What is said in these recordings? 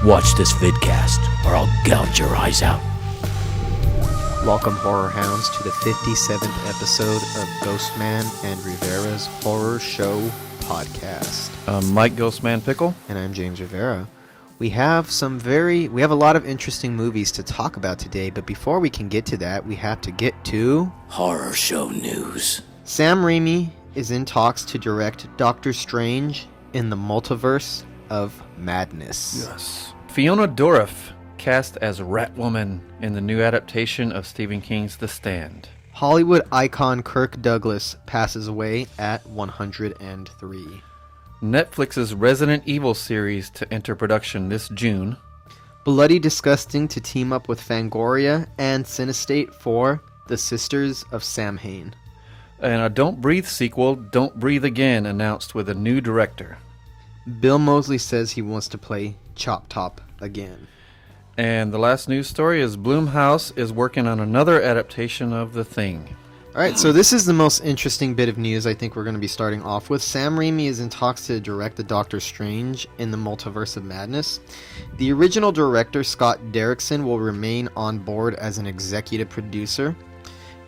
Watch this vidcast, or I'll gouge your eyes out. Welcome, Horror Hounds, to the 57th episode of Ghostman and Rivera's Horror Show podcast. I'm Mike Ghostman Pickle. And I'm James Rivera. We have a lot of interesting movies to talk about today, but before we can get to that, we have to get to... Horror Show news. Sam Raimi is in talks to direct Doctor Strange in the Multiverse of Madness. Yes. Fiona Dourif cast as Ratwoman in the new adaptation of Stephen King's The Stand. Hollywood icon Kirk Douglas passes away at 103. Netflix's Resident Evil series to enter production this June. Bloody Disgusting to team up with Fangoria and Cinestate for The Sisters of Samhain. And a Don't Breathe sequel, Don't Breathe Again, announced with a new director. Bill Moseley says he wants to play Chop Top again. And the last news story is Blumhouse is working on another adaptation of The Thing. Alright, so this is the most interesting bit of news I think we're going to be starting off with. Sam Raimi is in talks to direct the Doctor Strange in the Multiverse of Madness. The original director, Scott Derrickson, will remain on board as an executive producer.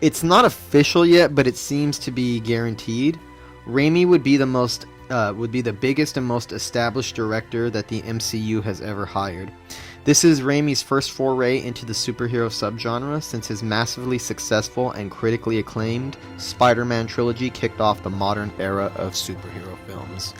It's not official yet, but it seems to be guaranteed. Raimi would be the biggest and most established director that the MCU has ever hired. This is Raimi's first foray into the superhero subgenre since his massively successful and critically acclaimed Spider-Man trilogy kicked off the modern era of superhero films.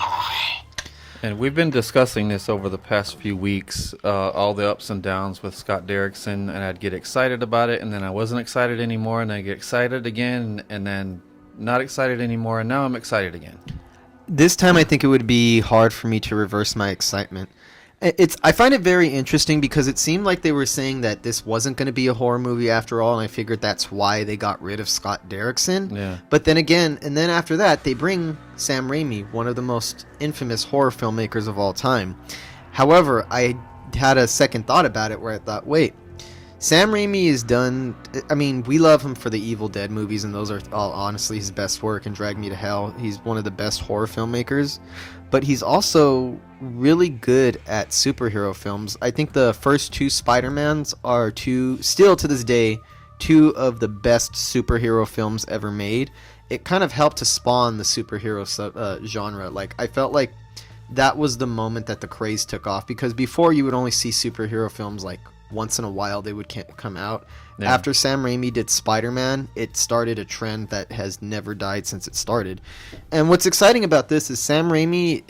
And we've been discussing this over the past few weeks, all the ups and downs with Scott Derrickson, and I'd get excited about it, and then I wasn't excited anymore, and I get excited again, and then not excited anymore, and now I'm excited again. This time I think it would be hard for me to reverse my excitement. I find it very interesting because it seemed like they were saying that this wasn't going to be a horror movie after all, and I figured that's why they got rid of Scott Derrickson. Yeah. But then again, and then after that, they bring Sam Raimi, one of the most infamous horror filmmakers of all time. However, I had a second thought about it where I thought, wait, Sam Raimi is done. I mean, we love him for the Evil Dead movies, and those are all honestly his best work, and Drag Me to Hell. He's one of the best horror filmmakers, but he's also really good at superhero films. I think the first two Spider-Mans are still to this day, two of the best superhero films ever made. It kind of helped to spawn the superhero genre. Like, I felt like that was the moment that the craze took off, because before you would only see superhero films like once in a while they would come out. Yeah. After Sam Raimi did Spider-Man, it started a trend that has never died since it started. And what's exciting about this is Sam Raimi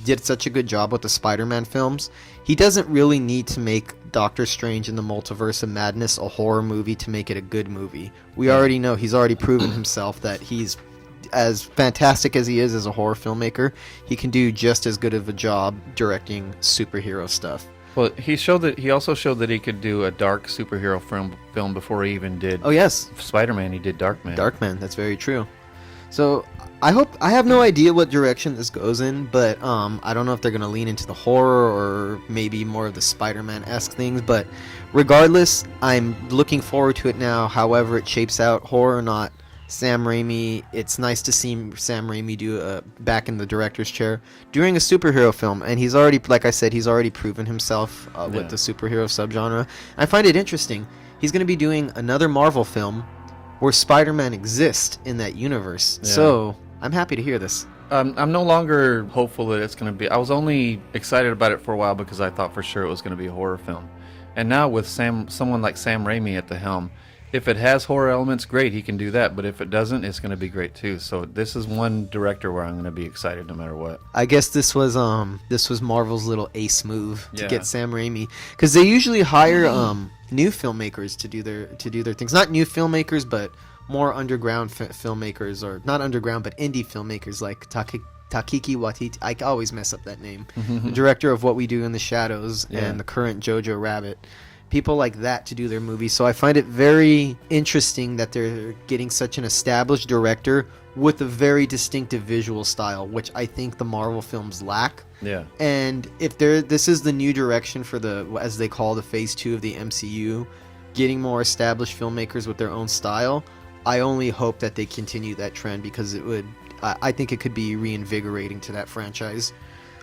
did such a good job with the Spider-Man films. He doesn't really need to make Doctor Strange in the Multiverse of Madness a horror movie to make it a good movie. We already know he's already proven himself that he's as fantastic as he is as a horror filmmaker. He can do just as good of a job directing superhero stuff. Well, he also showed that he could do a dark superhero film before he even did. Oh yes, Spider-Man. He did Darkman. Darkman, that's very true. So I have no idea what direction this goes in, but I don't know if they're gonna lean into the horror or maybe more of the Spider-Man-esque things. But regardless, I'm looking forward to it now. However it shapes out, horror or not, Sam Raimi, it's nice to see Sam Raimi do back in the director's chair doing a superhero film, and he's already, like I said, he's already proven himself with the superhero subgenre. I find it interesting. He's going to be doing another Marvel film where Spider-Man exists in that universe. Yeah. So I'm happy to hear this. I'm no longer hopeful that it's going to be. I was only excited about it for a while because I thought for sure it was going to be a horror film, and now with someone like Sam Raimi at the helm. If it has horror elements, great, he can do that. But if it doesn't, it's going to be great too. So this is one director where I'm going to be excited no matter what. I guess this was Marvel's little ace move to get Sam Raimi, because they usually hire new filmmakers to do their things. Not new filmmakers, but more underground filmmakers, or not underground, but indie filmmakers like Taiki Waititi. I always mess up that name. The director of What We Do in the Shadows and the current Jojo Rabbit. People like that to do their movies. So I find it very interesting that they're getting such an established director with a very distinctive visual style, which I think the Marvel films lack. Yeah. And if this is the new direction for as they call the phase 2 of the MCU, getting more established filmmakers with their own style, I only hope that they continue that trend, because I think it could be reinvigorating to that franchise.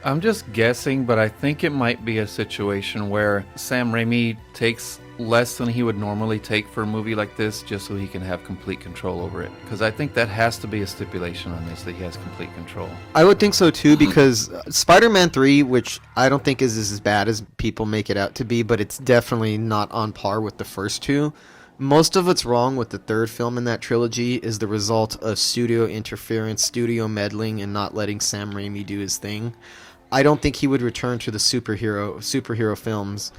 I'm just guessing, but I think it might be a situation where Sam Raimi takes less than he would normally take for a movie like this just so he can have complete control over it. Because I think that has to be a stipulation on this, that he has complete control. I would think so too, because Spider-Man 3, which I don't think is as bad as people make it out to be, but it's definitely not on par with the first two. Most of what's wrong with the third film in that trilogy is the result of studio interference, studio meddling, and not letting Sam Raimi do his thing. I don't think he would return to the superhero films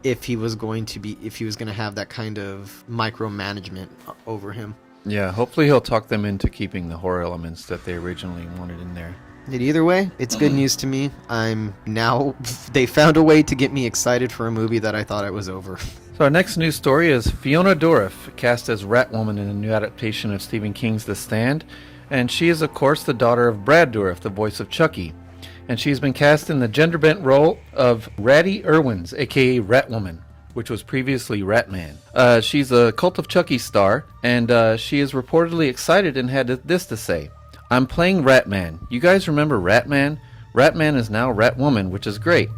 if he was going to have that kind of micromanagement over him. Yeah, hopefully he'll talk them into keeping the horror elements that they originally wanted in there. But either way, it's good news to me. They found a way to get me excited for a movie that I thought I was over. So our next news story is Fiona Dourif, cast as Ratwoman in a new adaptation of Stephen King's The Stand. And she is, of course, the daughter of Brad Dourif, the voice of Chucky. And she's been cast in the gender-bent role of Ratty Irwins, a.k.a. Ratwoman, which was previously Ratman. She's a Cult of Chucky star, and she is reportedly excited and had this to say. I'm playing Ratman. You guys remember Ratman? Ratman is now Ratwoman, which is great.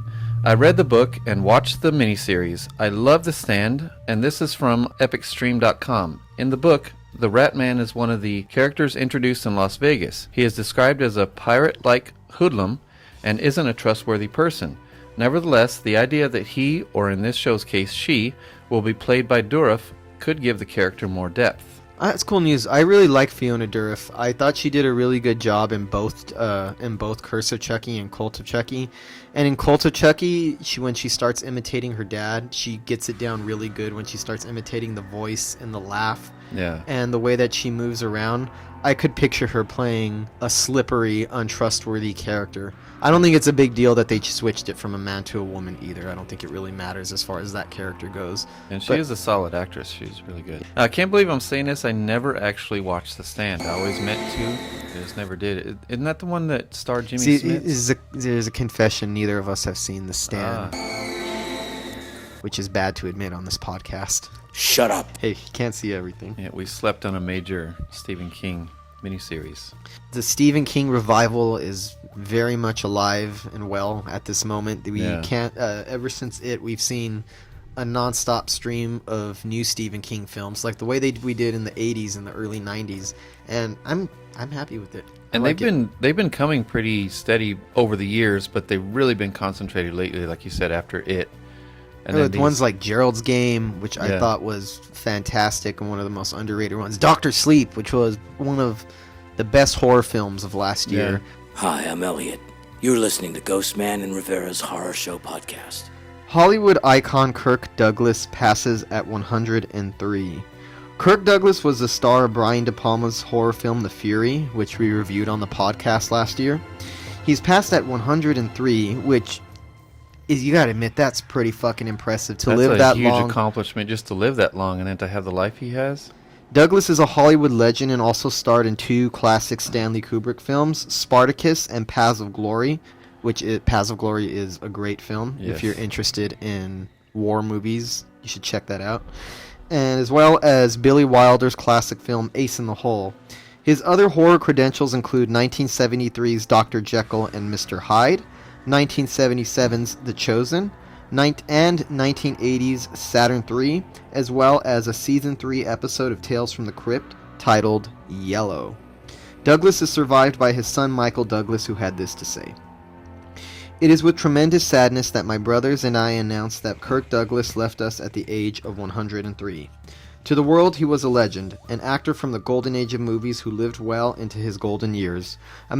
I read the book and watched the miniseries. I love The Stand, and this is from epicstream.com. In the book, the Ratman is one of the characters introduced in Las Vegas. He is described as a pirate-like hoodlum and isn't a trustworthy person. Nevertheless, the idea that he, or in this show's case she, will be played by Dourif could give the character more depth. That's cool news. I really like Fiona Dourif. I thought she did a really good job in both Curse of Chucky and Cult of Chucky. And in Cult of Chucky, when she starts imitating her dad, she gets it down really good when she starts imitating the voice and the laugh. Yeah. And the way that she moves around. I could picture her playing a slippery, untrustworthy character. I don't think it's a big deal that they switched it from a man to a woman either. I don't think it really matters as far as that character goes. And she is a solid actress. She's really good. I can't believe I'm saying this. I never actually watched The Stand. I always meant to. I just never did. Isn't that the one that starred Jimmy Smith? There's a confession. Neither of us have seen The Stand. Which is bad to admit on this podcast. Shut up. Hey, you can't see everything. Yeah, we slept on a major Stephen King miniseries. The Stephen King revival is very much alive and well at this moment. We can't. Ever since we've seen a non-stop stream of new Stephen King films, like the way we did in the 80s and the early 90s, and I'm happy with it. And they've been coming pretty steady over the years, but they've really been concentrated lately, like you said, after it. And then ones like Gerald's Game, which I thought was fantastic and one of the most underrated ones. Dr. Sleep, which was one of the best horror films of last year. Hi, I'm Elliot. You're listening to Ghostman Rivera's Horror Show podcast. Hollywood icon Kirk Douglas passes at 103. Kirk Douglas was the star of Brian De Palma's horror film The Fury, which we reviewed on the podcast last year. He's passed at 103, which... you gotta admit, that's pretty fucking impressive to live that long. That's a huge accomplishment, just to live that long and then to have the life he has. Douglas is a Hollywood legend and also starred in two classic Stanley Kubrick films, Spartacus and Paths of Glory, Paths of Glory is a great film. Yes. If you're interested in war movies, you should check that out. And as well as Billy Wilder's classic film Ace in the Hole. His other horror credentials include 1973's Dr. Jekyll and Mr. Hyde, 1977's The Chosen, and 1980's Saturn III, as well as a Season 3 episode of Tales from the Crypt titled Yellow. Douglas is survived by his son Michael Douglas, who had this to say. It is with tremendous sadness that my brothers and I announce that Kirk Douglas left us at the age of 103. To the world, he was a legend, an actor from the golden age of movies who lived well into his golden years, a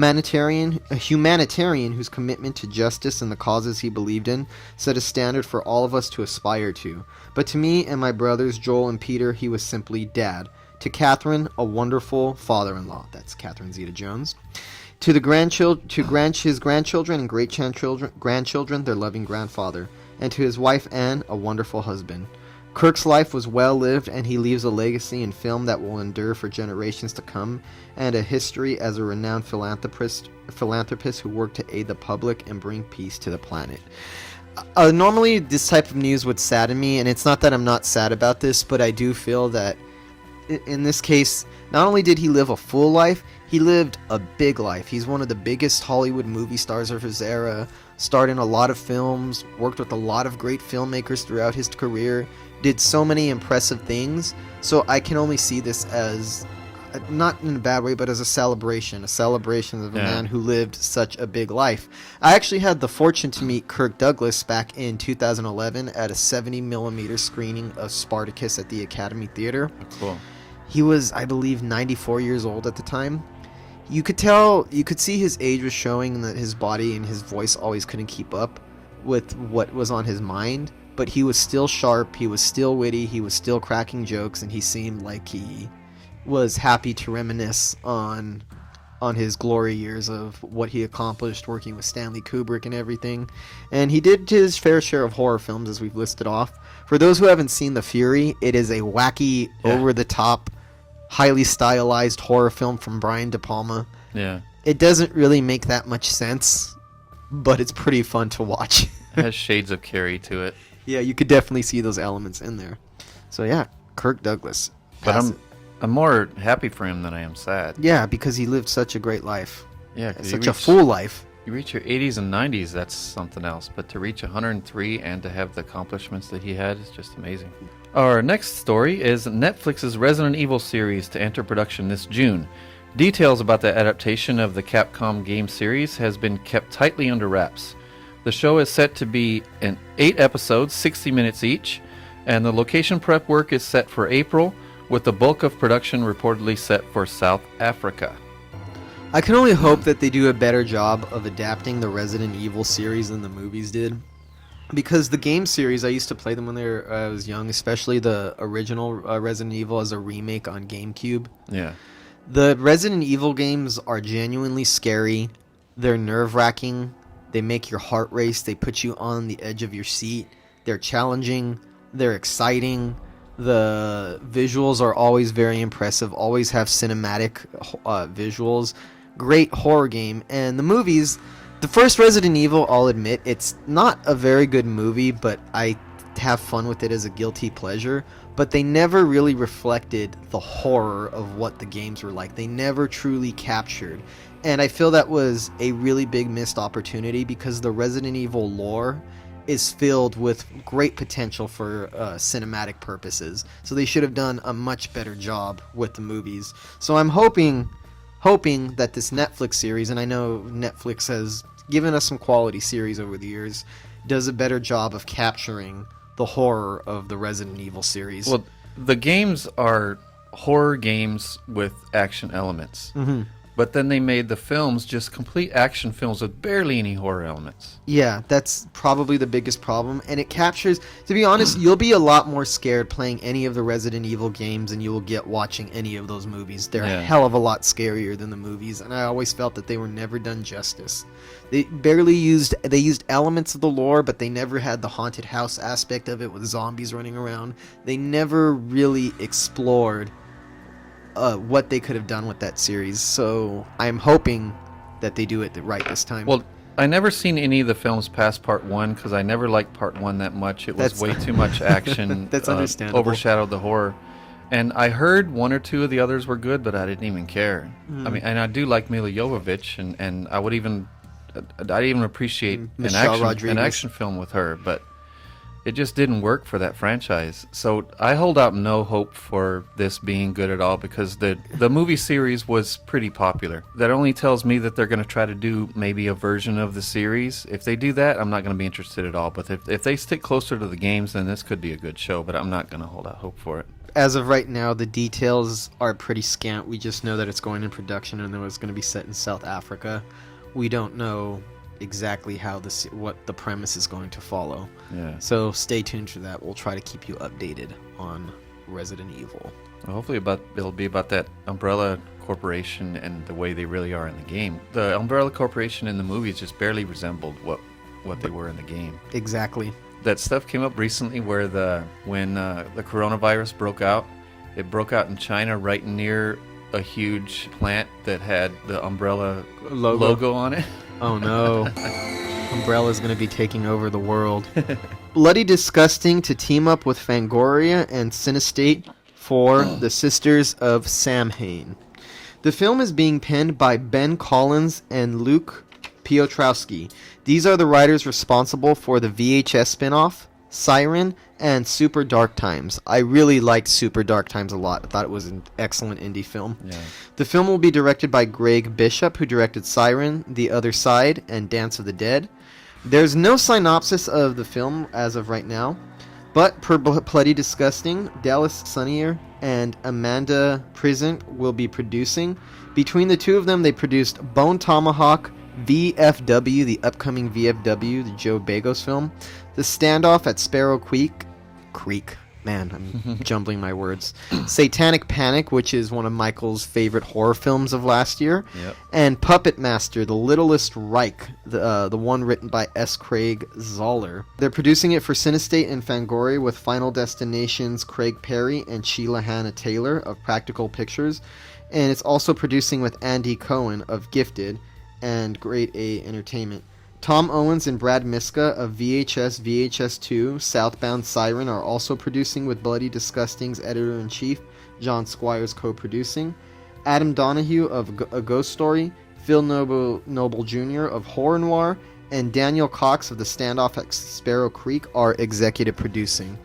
humanitarian whose commitment to justice and the causes he believed in set a standard for all of us to aspire to. But to me and my brothers, Joel and Peter, he was simply Dad. To Catherine, a wonderful father-in-law. That's Catherine Zeta-Jones. To his grandchildren and great-grandchildren, their loving grandfather. And to his wife, Anne, a wonderful husband. Kirk's life was well lived, and he leaves a legacy in film that will endure for generations to come, and a history as a renowned philanthropist who worked to aid the public and bring peace to the planet. Normally, this type of news would sadden me, and it's not that I'm not sad about this, but I do feel that in this case, not only did he live a full life, He lived a big life. He's one of the biggest Hollywood movie stars of his era, starred in a lot of films, worked with a lot of great filmmakers throughout his career, did so many impressive things. So I can only see this as, not in a bad way, but as a celebration of a man who lived such a big life. I actually had the fortune to meet Kirk Douglas back in 2011 at a 70mm screening of Spartacus at the Academy Theater. Oh, cool. He was, I believe, 94 years old at the time. You could see his age was showing, and that his body and his voice always couldn't keep up with what was on his mind, but he was still sharp, he was still witty, he was still cracking jokes, and he seemed like he was happy to reminisce on his glory years of what he accomplished working with Stanley Kubrick and everything. And he did his fair share of horror films, as we've listed off. For those who haven't seen The Fury, it is a wacky, over-the-top, highly stylized horror film from Brian De Palma. Yeah. It doesn't really make that much sense, but it's pretty fun to watch. It has shades of Carrie to it. Yeah, you could definitely see those elements in there. So yeah, Kirk Douglas. But I'm more happy for him than I am sad. Yeah, because he lived such a great life. Yeah, 'cause such a full life. You reach your 80s and 90s, that's something else. But to reach 103 and to have the accomplishments that he had is just amazing. Our next story is Netflix's Resident Evil series to enter production this June. Details about the adaptation of the Capcom game series has been kept tightly under wraps. The show is set to be in 8 episodes, 60 minutes each, and the location prep work is set for April, with the bulk of production reportedly set for South Africa. I can only hope that they do a better job of adapting the Resident Evil series than the movies did. Because the game series, I used to play them when I was young, especially the original Resident Evil as a remake on GameCube. Yeah. The Resident Evil games are genuinely scary. They're nerve-wracking. They make your heart race. They put you on the edge of your seat. They're challenging. They're exciting. The visuals are always very impressive. Always have cinematic visuals. Great horror game. And the movies, the first Resident Evil, I'll admit, it's not a very good movie, but I have fun with it as a guilty pleasure. But they never really reflected the horror of what the games were like. They never truly captured. And I feel that was a really big missed opportunity, because the Resident Evil lore is filled with great potential for cinematic purposes. So they should have done a much better job with the movies. So I'm hoping that this Netflix series, and I know Netflix has given us some quality series over the years, does a better job of capturing the horror of the Resident Evil series. Well, the games are horror games with action elements. Mm-hmm. But then they made the films just complete action films with barely any horror elements. Yeah, that's probably the biggest problem. And it captures, to be honest, you'll be a lot more scared playing any of the Resident Evil games than you will get watching any of those movies. They're a hell of a lot scarier than the movies, and I always felt that they were never done justice. They used elements of the lore, but they never had the haunted house aspect of it with zombies running around. They never really explored what they could have done with that series. So I'm hoping that they do it right this time. Well, I never seen any of the films past part 1 because I never liked part 1 that much. It was way too much action. That's understandable. Overshadowed the horror. And I heard 1 or 2 of the others were good, but I didn't even care. I mean, and I do like Mila Jovovich, and I'd even appreciate an action film with her, but it just didn't work for that franchise. So I hold out no hope for this being good at all, because the movie series was pretty popular. That only tells me that they're going to try to do maybe a version of the series. If they do that, I'm not going to be interested at all. But if they stick closer to the games, then this could be a good show, but I'm not going to hold out hope for it. As of right now, the details are pretty scant. We just know that it's going in production and that it's going to be set in South Africa. We don't know exactly what the premise is going to follow. Yeah. So stay tuned for that. We'll try to keep you updated on Resident Evil. Well, hopefully it'll be about that Umbrella Corporation and the way they really are in the game. The Umbrella Corporation in the movies just barely resembled what they were in the game. Exactly. That stuff came up recently where when the coronavirus broke out, it broke out in China right near a huge plant that had the Umbrella logo on it. Oh no. Umbrella's going to be taking over the world. Bloody Disgusting to team up with Fangoria and Cinestate for The Sisters of Samhain. The film is being penned by Ben Collins and Luke Piotrowski. These are the writers responsible for the VHS spin-off, Siren, and Super Dark Times. I really liked Super Dark Times a lot. I thought it was an excellent indie film. Yeah. The film will be directed by Greg Bishop, who directed Siren, The Other Side, and Dance of the Dead. There's no synopsis of the film as of right now, but per Bloody Disgusting, Dallas Sunnier and Amanda Prisant will be producing. Between the two of them, they produced Bone Tomahawk, VFW, the upcoming VFW, the Joe Bagos film, The Standoff at Sparrow Creek. Man, I'm jumbling my words. Satanic Panic, which is one of Michael's favorite horror films of last year. Yep. And Puppet Master, The Littlest Reich, the one written by S. Craig Zoller. They're producing it for Cinestate and Fangoria with Final Destination's Craig Perry and Sheila Hannah Taylor of Practical Pictures. And it's also producing with Andy Cohen of Gifted and Grade A Entertainment. Tom Owens and Brad Miska of VHS, VHS2, Southbound Siren are also producing with Bloody Disgusting's editor-in-chief, John Squires, co-producing. Adam Donahue of A Ghost Story, Phil Noble Jr. of Horror Noir, and Daniel Cox of The Standoff at Sparrow Creek are executive producing.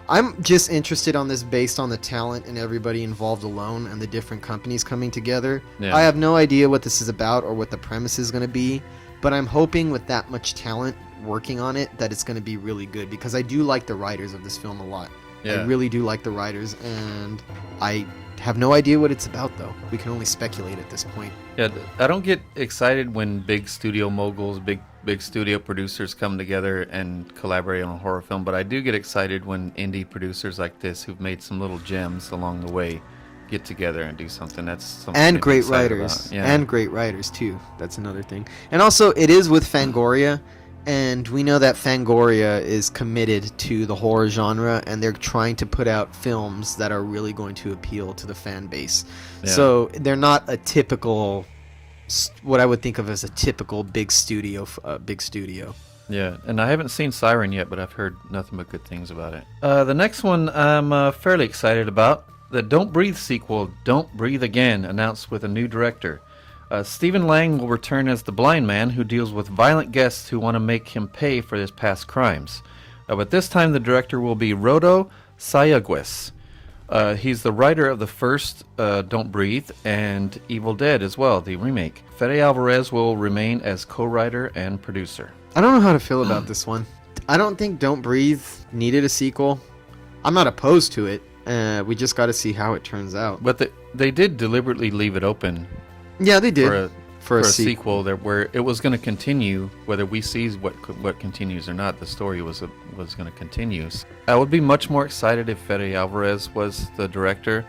I'm just interested on this based on the talent and everybody involved alone and the different companies coming together. Yeah. I have no idea what this is about or what the premise is going to be. But I'm hoping with that much talent working on it that it's going to be really good, because I do like the writers of this film a lot. Yeah. I really do like the writers, and I have no idea what it's about, though. We can only speculate at this point. Yeah, I don't get excited when big studio moguls, big studio producers come together and collaborate on a horror film, but I do get excited when indie producers like this, who've made some little gems along the way, get together and do something. That's something And to be great excited writers. about. Yeah. And great writers, too. That's another thing. And also, it is with Fangoria, and we know that Fangoria is committed to the horror genre, and they're trying to put out films that are really going to appeal to the fan base. Yeah. So they're not a typical, what I would think of as a typical big studio. Yeah, and I haven't seen Siren yet, but I've heard nothing but good things about it. The next one I'm fairly excited about. The Don't Breathe sequel, Don't Breathe Again, announced with a new director. Stephen Lang will return as the blind man who deals with violent guests who want to make him pay for his past crimes. But this time the director will be Rodo Sayagues. He's the writer of the first Don't Breathe and Evil Dead as well, the remake. Fede Alvarez will remain as co-writer and producer. I don't know how to feel about this one. I don't think Don't Breathe needed a sequel. I'm not opposed to it. We just got to see how it turns out. But they did deliberately leave it open. Yeah, they did. For a sequel where it was going to continue, whether we see what continues or not. The story was going to continue. I would be much more excited if Fede Alvarez was the director,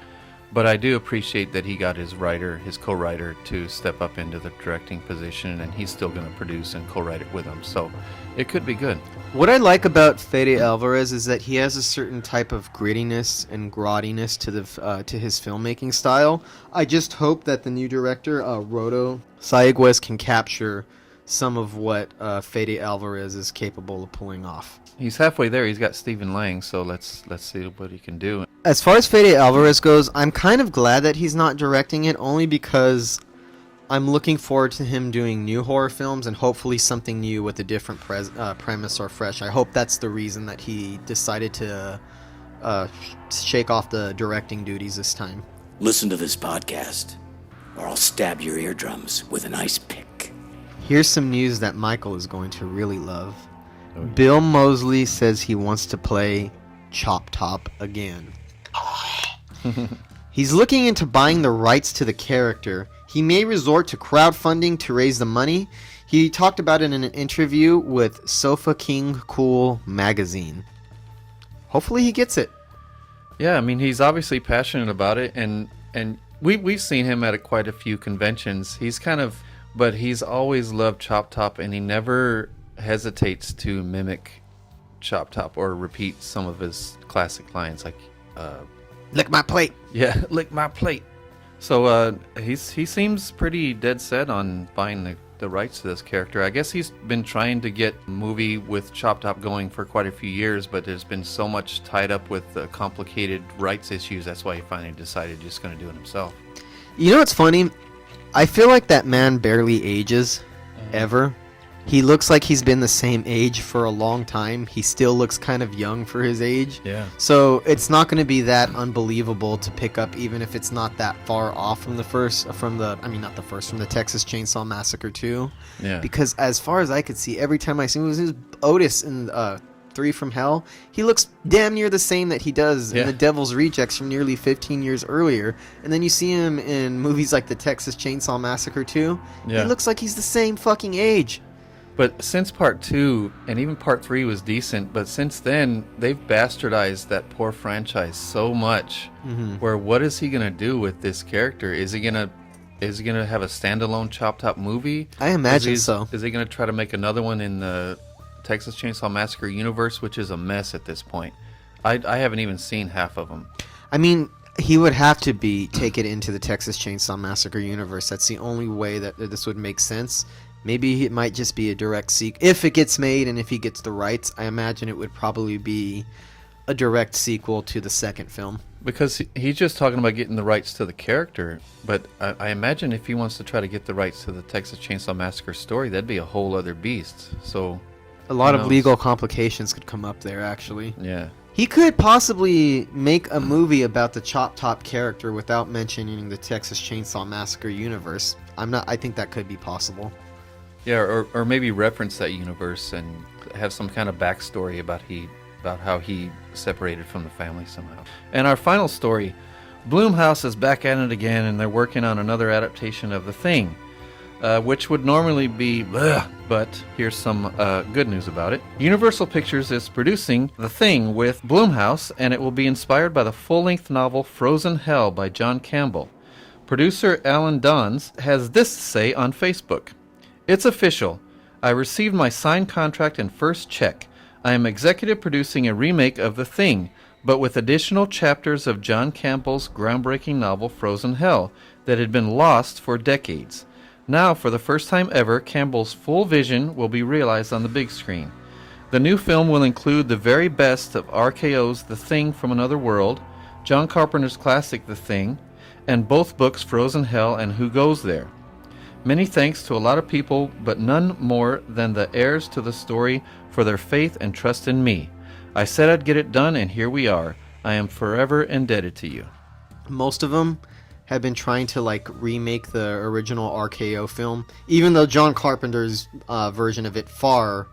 but I do appreciate that he got his co-writer, to step up into the directing position, and he's still going to produce and co-write it with him. So it could be good. What I like about Fede Alvarez is that he has a certain type of grittiness and grottiness to his filmmaking style. I just hope that the new director, Rodo Sayagues, can capture some of what Fede Alvarez is capable of pulling off. He's halfway there. He's got Stephen Lang, so let's see what he can do. As far as Fede Alvarez goes, I'm kind of glad that he's not directing it, only because I'm looking forward to him doing new horror films and hopefully something new with a different premise or fresh. I hope that's the reason that he decided to shake off the directing duties this time. Listen to this podcast, or I'll stab your eardrums with an ice pick. Here's some news that Michael is going to really love. Oh, yeah. Bill Moseley says he wants to play Chop Top again. He's looking into buying the rights to the character. He may resort to crowdfunding to raise the money. He talked about it in an interview with Sofa King Cool magazine. Hopefully he gets it. Yeah, I mean, he's obviously passionate about it, and we've seen him at quite a few conventions. But he's always loved Chop Top, and he never hesitates to mimic Chop Top or repeat some of his classic lines, like Lick my plate. Yeah, lick my plate. So he seems pretty dead set on buying the rights to this character. I guess he's been trying to get a movie with Chop Top going for quite a few years, but there's been so much tied up with complicated rights issues. That's why he finally decided he's just going to do it himself. You know what's funny? I feel like that man barely ages, ever. He looks like he's been the same age for a long time. He still looks kind of young for his age. Yeah. So it's not going to be that unbelievable to pick up, even if it's not that far off from the Texas Chainsaw Massacre 2. Yeah. Because as far as I could see, every time I see him, it was Otis in 3 from Hell. He looks damn near the same that he does in The Devil's Rejects from nearly 15 years earlier. And then you see him in movies like the Texas Chainsaw Massacre 2. Yeah. He looks like he's the same fucking age. But since part 2 and even part 3 was decent, but since then they've bastardized that poor franchise so much. Where what is he gonna do with this character? Is he gonna have a standalone Chop Top movie? I imagine so. Is he gonna try to make another one in the Texas Chainsaw Massacre universe, which is a mess at this point? I haven't even seen half of them. I mean, he would have to take it into the Texas Chainsaw Massacre universe. That's the only way that this would make sense. Maybe it might just be a direct sequel. If it gets made and if he gets the rights, I imagine it would probably be a direct sequel to the second film. Because he's just talking about getting the rights to the character. But I imagine if he wants to try to get the rights to the Texas Chainsaw Massacre story, that'd be a whole other beast. So a lot of legal complications could come up there, actually. Yeah. He could possibly make a movie about the Chop Top character without mentioning the Texas Chainsaw Massacre universe. I think that could be possible. Yeah, or maybe reference that universe and have some kind of backstory about how he separated from the family somehow. And our final story, Blumhouse is back at it again, and they're working on another adaptation of The Thing, which would normally be bleh, but here's some good news about it. Universal Pictures is producing The Thing with Blumhouse, and it will be inspired by the full-length novel Frozen Hell by John Campbell. Producer Alan Dons has this to say on Facebook. It's official. I received my signed contract and first check. I am executive producing a remake of The Thing, but with additional chapters of John Campbell's groundbreaking novel Frozen Hell that had been lost for decades. Now, for the first time ever, Campbell's full vision will be realized on the big screen. The new film will include the very best of RKO's The Thing from Another World, John Carpenter's classic The Thing, and both books Frozen Hell and Who Goes There. Many thanks to a lot of people, but none more than the heirs to the story for their faith and trust in me. I said I'd get it done, and here we are. I am forever indebted to you. Most of them have been trying to remake the original RKO film, even though John Carpenter's version of it far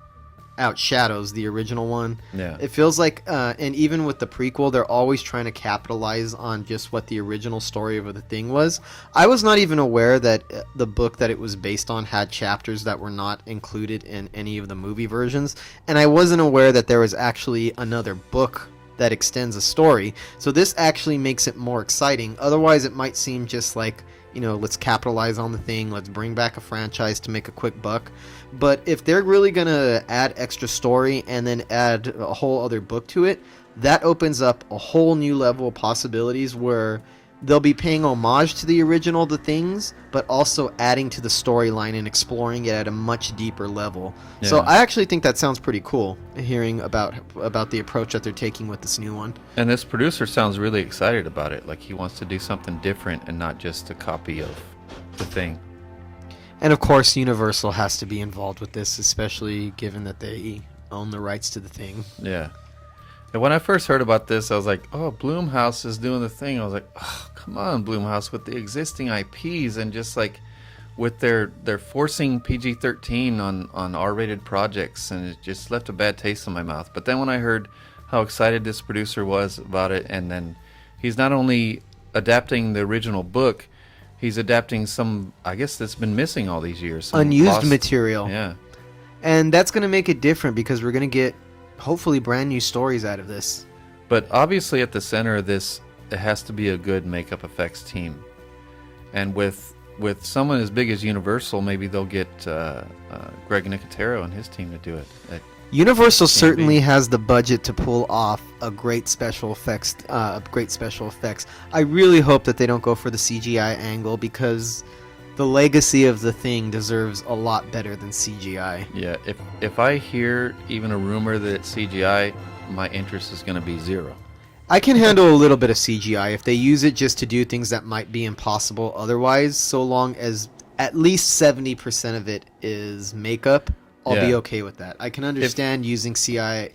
outshadows the original one. Yeah. It feels like, and even with the prequel, they're always trying to capitalize on just what the original story of The Thing was. I was not even aware that the book that it was based on had chapters that were not included in any of the movie versions, and I wasn't aware that there was actually another book that extends a story. So this actually makes it more exciting. Otherwise, it might seem just like, let's capitalize on The Thing, let's bring back a franchise to make a quick buck. But if they're really going to add extra story and then add a whole other book to it, that opens up a whole new level of possibilities where they'll be paying homage to the original The Things, but also adding to the storyline and exploring it at a much deeper level. Yeah. So I actually think that sounds pretty cool, hearing about the approach that they're taking with this new one. And this producer sounds really excited about it. Like he wants to do something different and not just a copy of The Thing. And of course, Universal has to be involved with this, especially given that they own the rights to The Thing. Yeah. And when I first heard about this, I was like, oh, Blumhouse is doing The Thing. I was like, oh, come on, Blumhouse, with the existing IPs and just with their forcing PG-13 on R-rated projects, and it just left a bad taste in my mouth. But then when I heard how excited this producer was about it, and then he's not only adapting the original book, he's adapting some, I guess, that's been missing all these years. Unused material. Yeah. And that's going to make it different because we're going to get, hopefully, brand new stories out of this. But obviously at the center of this, it has to be a good makeup effects team. And with someone as big as Universal, maybe they'll get Greg Nicotero and his team to do it. Universal certainly has the budget to pull off a great special effects. I really hope that they don't go for the CGI angle, because the legacy of The Thing deserves a lot better than CGI. Yeah, if I hear even a rumor that it's CGI, my interest is going to be zero. I can handle a little bit of CGI if they use it just to do things that might be impossible otherwise, so long as at least 70% of it is makeup. I'll be okay with that. I can understand using CIA.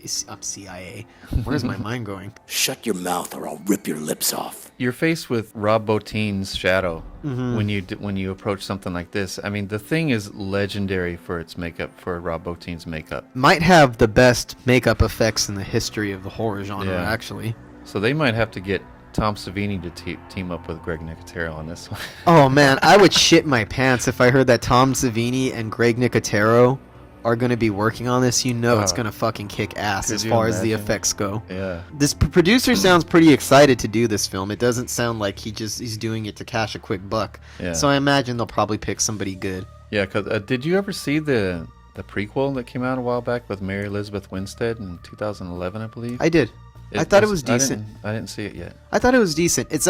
Where's my mind going? Shut your mouth or I'll rip your lips off. You're faced with Rob Bottin's shadow when you approach something like this. I mean, the thing is legendary for its makeup, for Rob Bottin's makeup. Might have the best makeup effects in the history of the horror genre, actually. So they might have to get Tom Savini to team up with Greg Nicotero on this one. Oh, man, I would shit my pants if I heard that Tom Savini and Greg Nicotero are going to be working on this. It's going to fucking kick ass as far as the effects go. Yeah. This producer sounds pretty excited to do this film. It doesn't sound like he's doing it to cash a quick buck. Yeah. So I imagine they'll probably pick somebody good. Yeah, because did you ever see the prequel that came out a while back with Mary Elizabeth Winstead in 2011, I believe? I did. I thought it was decent. I didn't see it yet. I thought it was decent. It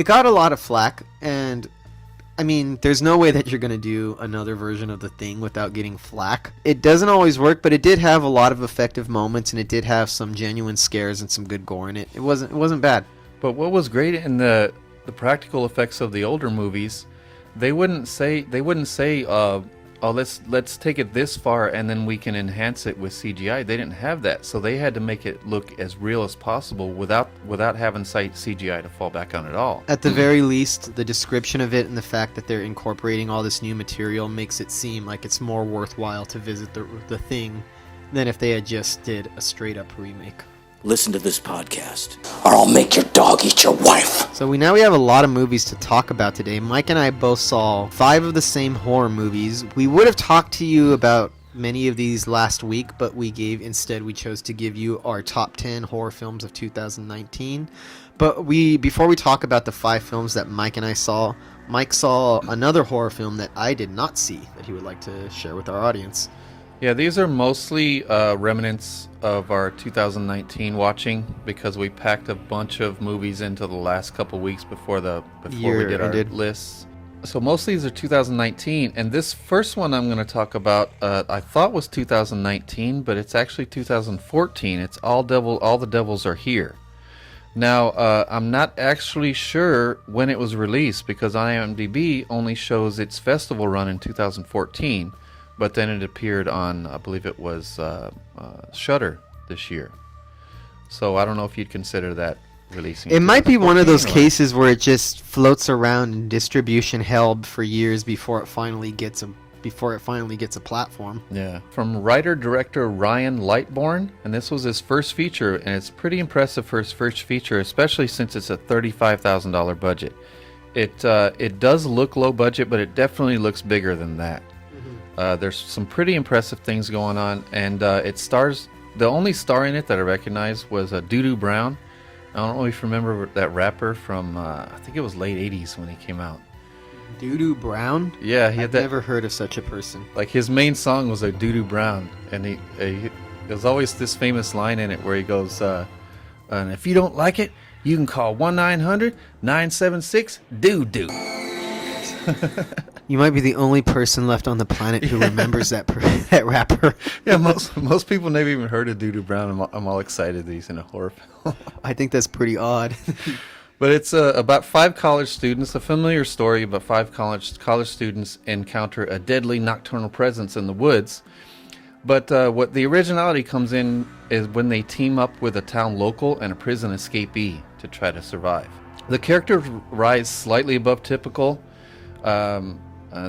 got a lot of flack, and I mean, there's no way that you're going to do another version of The Thing without getting flack. It doesn't always work, but it did have a lot of effective moments, and it did have some genuine scares and some good gore in it. It wasn't bad. But what was great in the practical effects of the older movies, they wouldn't say oh, let's take it this far and then we can enhance it with CGI. They didn't have that, so they had to make it look as real as possible without having CGI to fall back on at all. At the very least, the description of it and the fact that they're incorporating all this new material makes it seem like it's more worthwhile to visit the Thing than if they had just did a straight up remake. Listen to this podcast, or I'll make your dog eat your wife. So we have a lot of movies to talk about today. Mike and I both saw 5 of the same horror movies. We would have talked to you about many of these last week, but we chose to give you our top 10 horror films of 2019. But before we talk about the 5 films that Mike and I saw, Mike saw another horror film that I did not see that he would like to share with our audience. Yeah, these are mostly remnants of our 2019 watching because we packed a bunch of movies into the last couple weeks before we did our lists. So most of these are 2019, and this first one I'm going to talk about I thought was 2019, but it's actually 2014. It's All the Devils Are Here. Now, I'm not actually sure when it was released because IMDb only shows its festival run in 2014. But then it appeared on, I believe it was Shudder this year. So I don't know if you'd consider that releasing. It might be one of those cases where it just floats around in distribution hell for years before it finally gets a platform. Yeah. From writer-director Ryan Lightbourne, and this was his first feature, and it's pretty impressive for his first feature, especially since it's a $35,000 budget. It does look low budget, but it definitely looks bigger than that. There's some pretty impressive things going on, and it stars. The only star in it that I recognized was Doo-Doo Brown. I don't know if you remember that rapper from I think it was late '80s when he came out. Doo-Doo Brown? Yeah, I've never heard of such a person. Like his main song was Doo-Doo Brown, and there's always this famous line in it where he goes, "And if you don't like it, you can call 1-900-976-DOO-DOO." You might be the only person left on the planet who remembers that rapper. Yeah, most people never even heard of Doo-Doo Brown. I'm all excited that he's in a horror film. I think that's pretty odd. But it's about 5 college students, a familiar story about 5 college students encounter a deadly nocturnal presence in the woods. But what the originality comes in is when they team up with a town local and a prison escapee to try to survive. The characters rise slightly above typical.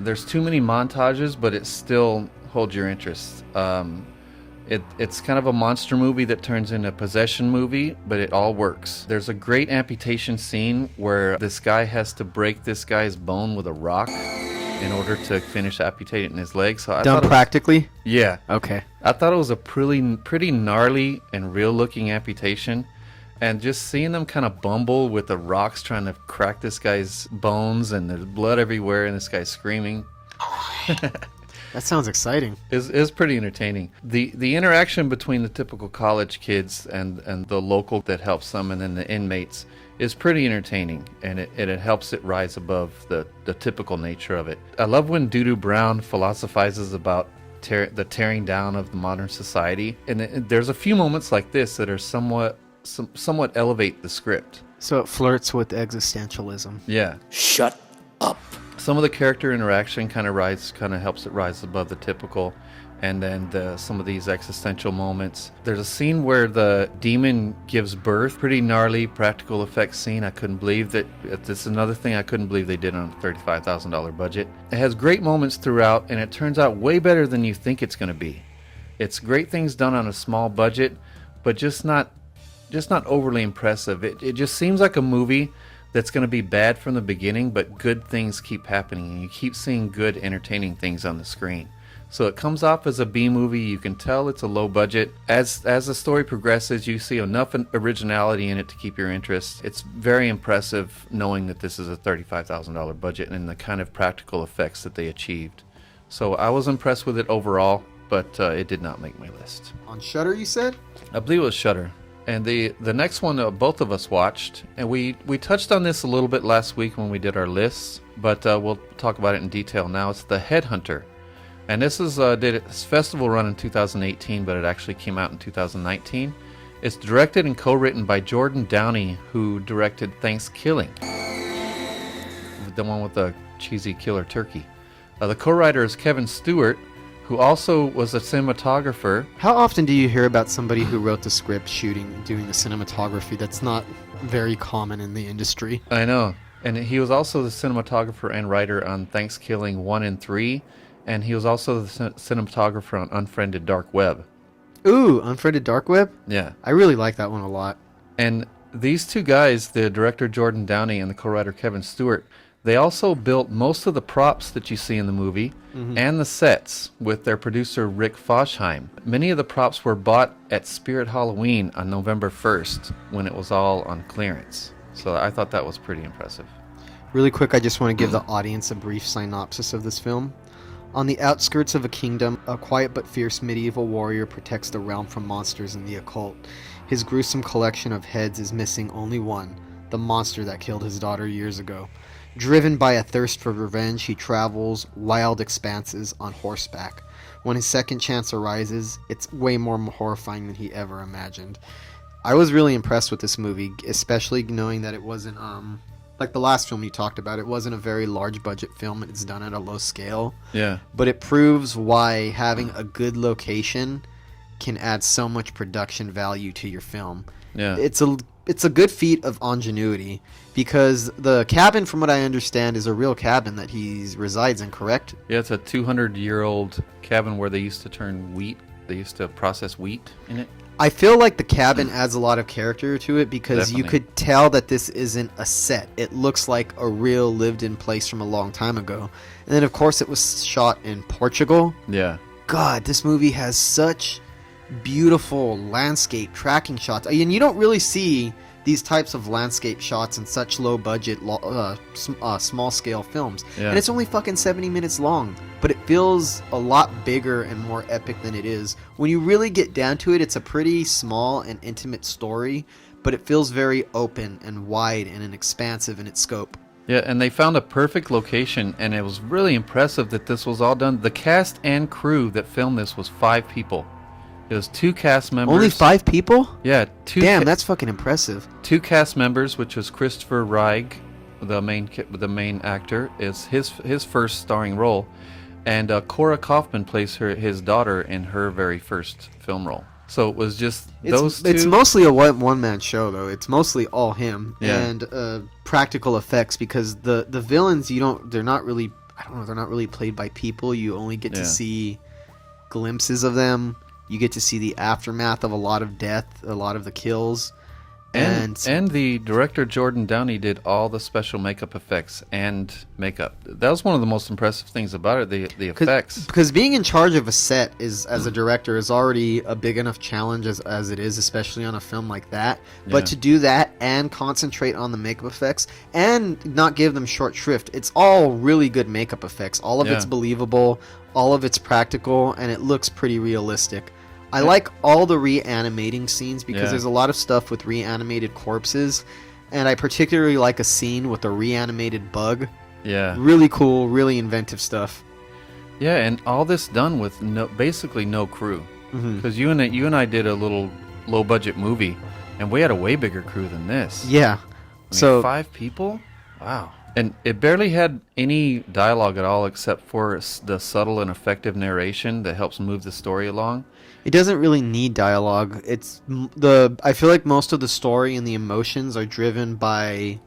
There's too many montages, but it still holds your interest. It's kind of a monster movie that turns into a possession movie, but it all works. There's a great amputation scene where this guy has to break this guy's bone with a rock in order to finish amputating his leg. So done practically? Yeah. Okay. I thought it was a pretty gnarly and real-looking amputation. And just seeing them kind of bumble with the rocks trying to crack this guy's bones, and there's blood everywhere, and this guy's screaming. That sounds exciting. Is pretty entertaining. The interaction between the typical college kids and the local that helps them, and then the inmates, is pretty entertaining, and it helps it rise above the typical nature of it. I love when Doo-Doo Brown philosophizes about the tearing down of the modern society, and there's a few moments like this that are somewhat somewhat elevate the script. So it flirts with existentialism. Yeah. Shut up. Some of the character interaction kind of helps it rise above the typical, and then some of these existential moments. There's a scene where the demon gives birth, pretty gnarly practical effects scene. I couldn't believe that. This is another thing I couldn't believe they did on a $35,000 budget. It has great moments throughout, and it turns out way better than you think it's going to be. It's great things done on a small budget, but just not overly impressive. It just seems like a movie that's going to be bad from the beginning, but good things keep happening, and you keep seeing good, entertaining things on the screen. So it comes off as a B movie. You can tell it's a low budget. As the story progresses, you see enough originality in it to keep your interest. It's very impressive knowing that this is a $35,000 budget and the kind of practical effects that they achieved. So I was impressed with it overall, but it did not make my list. On Shudder, you said? I believe it was Shudder. And the next one both of us watched, and we touched on this a little bit last week when we did our lists, but we'll talk about it in detail now. It's The Headhunter. And this did its festival run in 2018, but it actually came out in 2019. It's directed and co-written by Jordan Downey, who directed Thanksgiving, the one with the cheesy killer turkey. The co-writer is Kevin Stewart, who also was a cinematographer. How often do you hear about somebody who wrote the script doing the cinematography? That's not very common in the industry. I know. And he was also the cinematographer and writer on Thanksgiving 1 and 3, and he was also the cinematographer on Unfriended Dark Web. Ooh, Unfriended Dark Web? Yeah. I really like that one a lot. And these two guys, the director Jordan Downey and the co-writer Kevin Stewart, they also built most of the props that you see in the movie and the sets with their producer Rick Foshheim. Many of the props were bought at Spirit Halloween on November 1st when it was all on clearance. So I thought that was pretty impressive. Really quick, I just want to give the audience a brief synopsis of this film. On the outskirts of a kingdom, a quiet but fierce medieval warrior protects the realm from monsters and the occult. His gruesome collection of heads is missing only one, the monster that killed his daughter years ago. Driven by a thirst for revenge, he travels wild expanses on horseback. When his second chance arises, it's way more horrifying than he ever imagined. I was really impressed with this movie, especially knowing that it wasn't, like the last film you talked about, it wasn't a very large budget film. It's done at a low scale. Yeah. But it proves why having a good location can add so much production value to your film. Yeah. It's a good feat of ingenuity, because the cabin, from what I understand, is a real cabin that he resides in, correct? Yeah, it's a 200-year-old cabin where they used to turn wheat. They used to process wheat in it. I feel like the cabin adds a lot of character to it, because Definitely. You could tell that this isn't a set. It looks like a real lived-in place from a long time ago. And then, of course, it was shot in Portugal. Yeah. God, this movie has such beautiful landscape tracking shots, and you don't really see these types of landscape shots in such low budget small scale films. Yeah. And it's only fucking 70 minutes long, but it feels a lot bigger and more epic than it is. When you really get down to it, it's a pretty small and intimate story, but it feels very open and wide and expansive in its scope. Yeah, and they found a perfect location, and it was really impressive that this was all done. The cast and crew that filmed this was 5 people. It was 2 cast members. Only 5 people? Yeah. Damn, that's fucking impressive. 2 cast members, which was Christopher Reig, the main actor, is his first starring role, and Cora Kaufman plays his daughter in her very first film role. So it was just those 2. It's mostly a one-man show, though. It's mostly all him. Yeah. And practical effects, because the villains, they're not really, I don't know, they're not really played by people. You only get to see glimpses of them. You get to see the aftermath of a lot of death, a lot of the kills. And the director Jordan Downey did all the special makeup effects and makeup. That was one of the most impressive things about it, the effects. Because being in charge of a set as a director is already a big enough challenge as it is, especially on a film like that. But to do that and concentrate on the makeup effects and not give them short shrift, it's all really good makeup effects. All of it's believable, all of it's practical, and it looks pretty realistic. I like all the reanimating scenes, because there's a lot of stuff with reanimated corpses, and I particularly like a scene with a reanimated bug. Yeah. Really cool, really inventive stuff. Yeah, and all this done with basically no crew. Because you and I did a little low budget movie, And we had a way bigger crew than this. Yeah. I mean, So 5 people? Wow. And it barely had any dialogue at all except for the subtle and effective narration that helps move the story along. it doesn't really need dialogue. I feel like most of the story and the emotions are driven by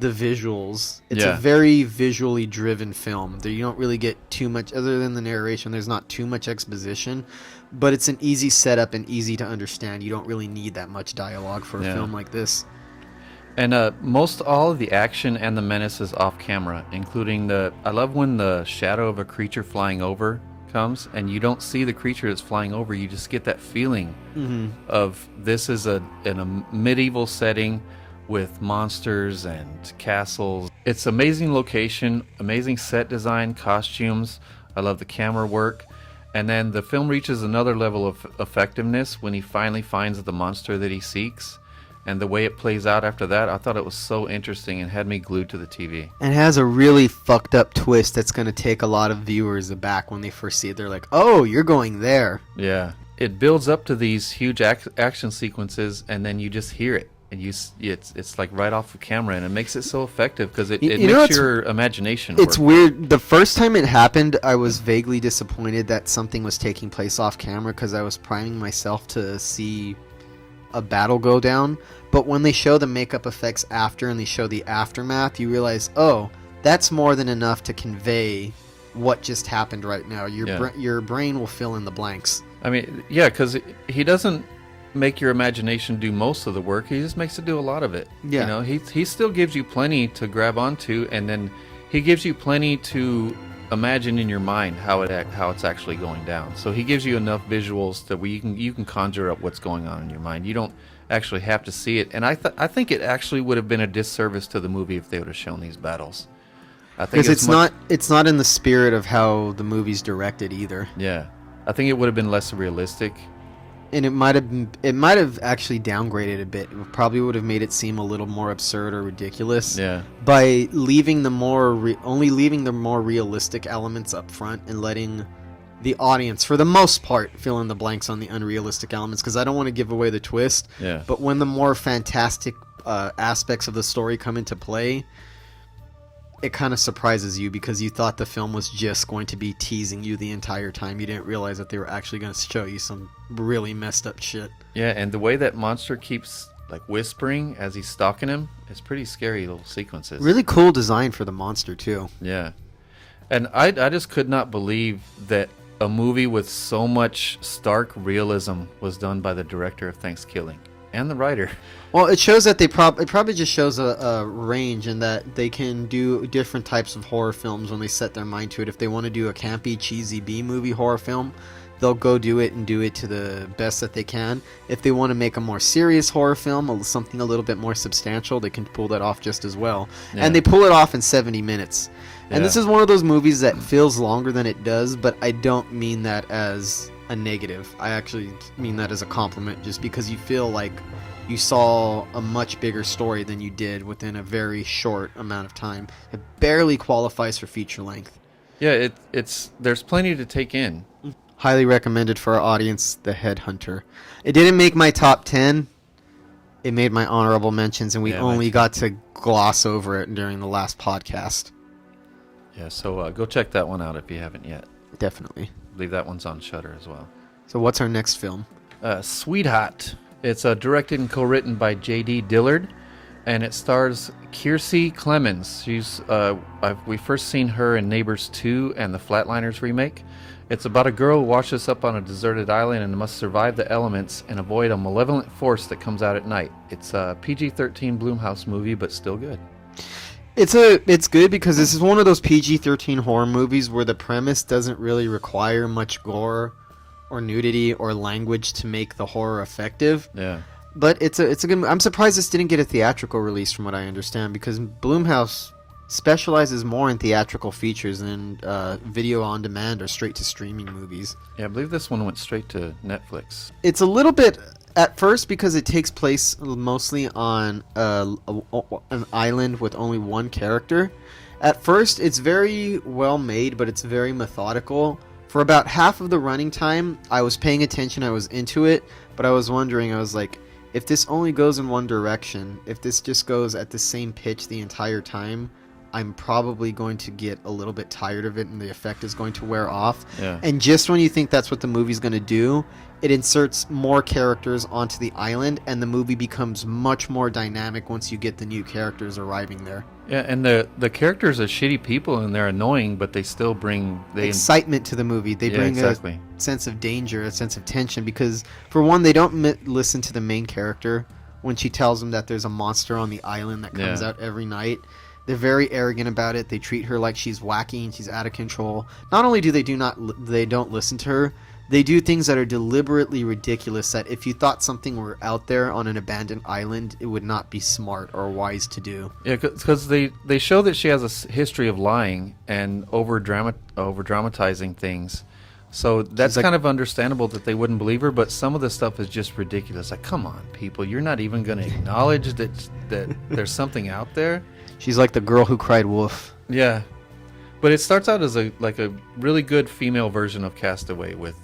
the visuals. It's a very visually driven film. You don't really get too much other than the narration. There's not too much exposition, but it's an easy setup and easy to understand. You don't really need that much dialogue for a film like this. And most all of the action and the menace is off camera, including I love when the shadow of a creature flying over comes and you don't see the creature that's flying over. You just get that feeling of this is in a medieval setting with monsters and castles. It's amazing location, amazing set design, costumes. I love the camera work. And then the film reaches another level of effectiveness when he finally finds the monster that he seeks. And the way it plays out after that, I thought it was so interesting and had me glued to the TV. And it has a really fucked up twist that's going to take a lot of viewers aback when they first see it. They're like, oh, you're going there. Yeah. It builds up to these huge action sequences, and then you just hear it. And it's like right off the camera, and it makes it so effective because it makes your imagination work. It's weird. The first time it happened, I was vaguely disappointed that something was taking place off camera because I was priming myself to see a battle go down. But when they show the makeup effects after and they show the aftermath, you realize, oh, that's more than enough to convey what just happened right now. Your brain will fill in the blanks. I mean, yeah, because he doesn't make your imagination do most of the work. He just makes it do a lot of it. Yeah. You know, he still gives you plenty to grab onto, and then he gives you plenty to imagine in your mind how it's actually going down. So he gives you enough visuals that you can conjure up what's going on in your mind. You don't actually have to see it. And I think it actually would have been a disservice to the movie if they would have shown these battles. I think because it's not in the spirit of how the movie's directed either. Yeah, I think it would have been less realistic. And it might have actually downgraded a bit. It probably would have made it seem a little more absurd or ridiculous. Yeah. By leaving the more realistic elements up front and letting the audience, for the most part, fill in the blanks on the unrealistic elements. Because I don't want to give away the twist. Yeah. But when the more fantastic aspects of the story come into play, it kind of surprises you because you thought the film was just going to be teasing you the entire time. You didn't realize that they were actually going to show you some really messed up shit. Yeah, and the way that monster keeps like whispering as he's stalking him is pretty scary little sequences. Really cool design for the monster too. Yeah. And I just could not believe that a movie with so much stark realism was done by the director of Thanksgiving and the writer. Well, it shows that it probably just shows a range in that they can do different types of horror films when they set their mind to it. If they want to do a campy, cheesy B-movie horror film, they'll go do it and do it to the best that they can. If they want to make a more serious horror film, something a little bit more substantial, they can pull that off just as well. Yeah. And they pull it off in 70 minutes. And this is one of those movies that feels longer than it does, but I don't mean that as a negative. I actually mean that as a compliment, just because you feel like you saw a much bigger story than you did within a very short amount of time. It barely qualifies for feature length. Yeah, there's plenty to take in. Highly recommended for our audience, The Headhunter. It didn't make my top 10. It made my honorable mentions, and we only got to gloss over it during the last podcast. Yeah, so go check that one out if you haven't yet. Definitely. I believe that one's on Shudder as well. So what's our next film? Sweetheart. It's directed and co-written by J.D. Dillard, and it stars Kiersey Clemons. We've first seen her in Neighbors 2 and the Flatliners remake. It's about a girl who washes up on a deserted island and must survive the elements and avoid a malevolent force that comes out at night. It's a PG-13 Blumhouse movie, but still good. It's good because this is one of those PG-13 horror movies where the premise doesn't really require much gore or nudity or language to make the horror effective. Yeah. But it's a good. I'm surprised this didn't get a theatrical release, from what I understand, because Blumhouse specializes more in theatrical features than video on demand or straight to streaming movies. Yeah, I believe this one went straight to Netflix. It's a little bit at first because it takes place mostly on an island with only one character. At first, it's very well made, but it's very methodical. For about half of the running time, I was paying attention, I was into it, but I was wondering, I was like, if this only goes in one direction, if this just goes at the same pitch the entire time, I'm probably going to get a little bit tired of it and the effect is going to wear off. Yeah. And just when you think that's what the movie's going to do, it inserts more characters onto the island and the movie becomes much more dynamic once you get the new characters arriving there. Yeah, and the characters are shitty people and they're annoying, but they still bring excitement to the movie. They bring a sense of danger, a sense of tension, because for one, they don't listen to the main character when she tells them that there's a monster on the island that comes out every night. They're very arrogant about it. They treat her like she's wacky and she's out of control. Not only do they don't listen to her, they do things that are deliberately ridiculous that if you thought something were out there on an abandoned island, it would not be smart or wise to do. Yeah, because they show that she has a history of lying and over dramatizing things. So that's kind of understandable that they wouldn't believe her, but some of the stuff is just ridiculous. Like, come on, people, you're not even going to acknowledge that there's something out there? She's like the girl who cried wolf. Yeah. But it starts out as a really good female version of Castaway with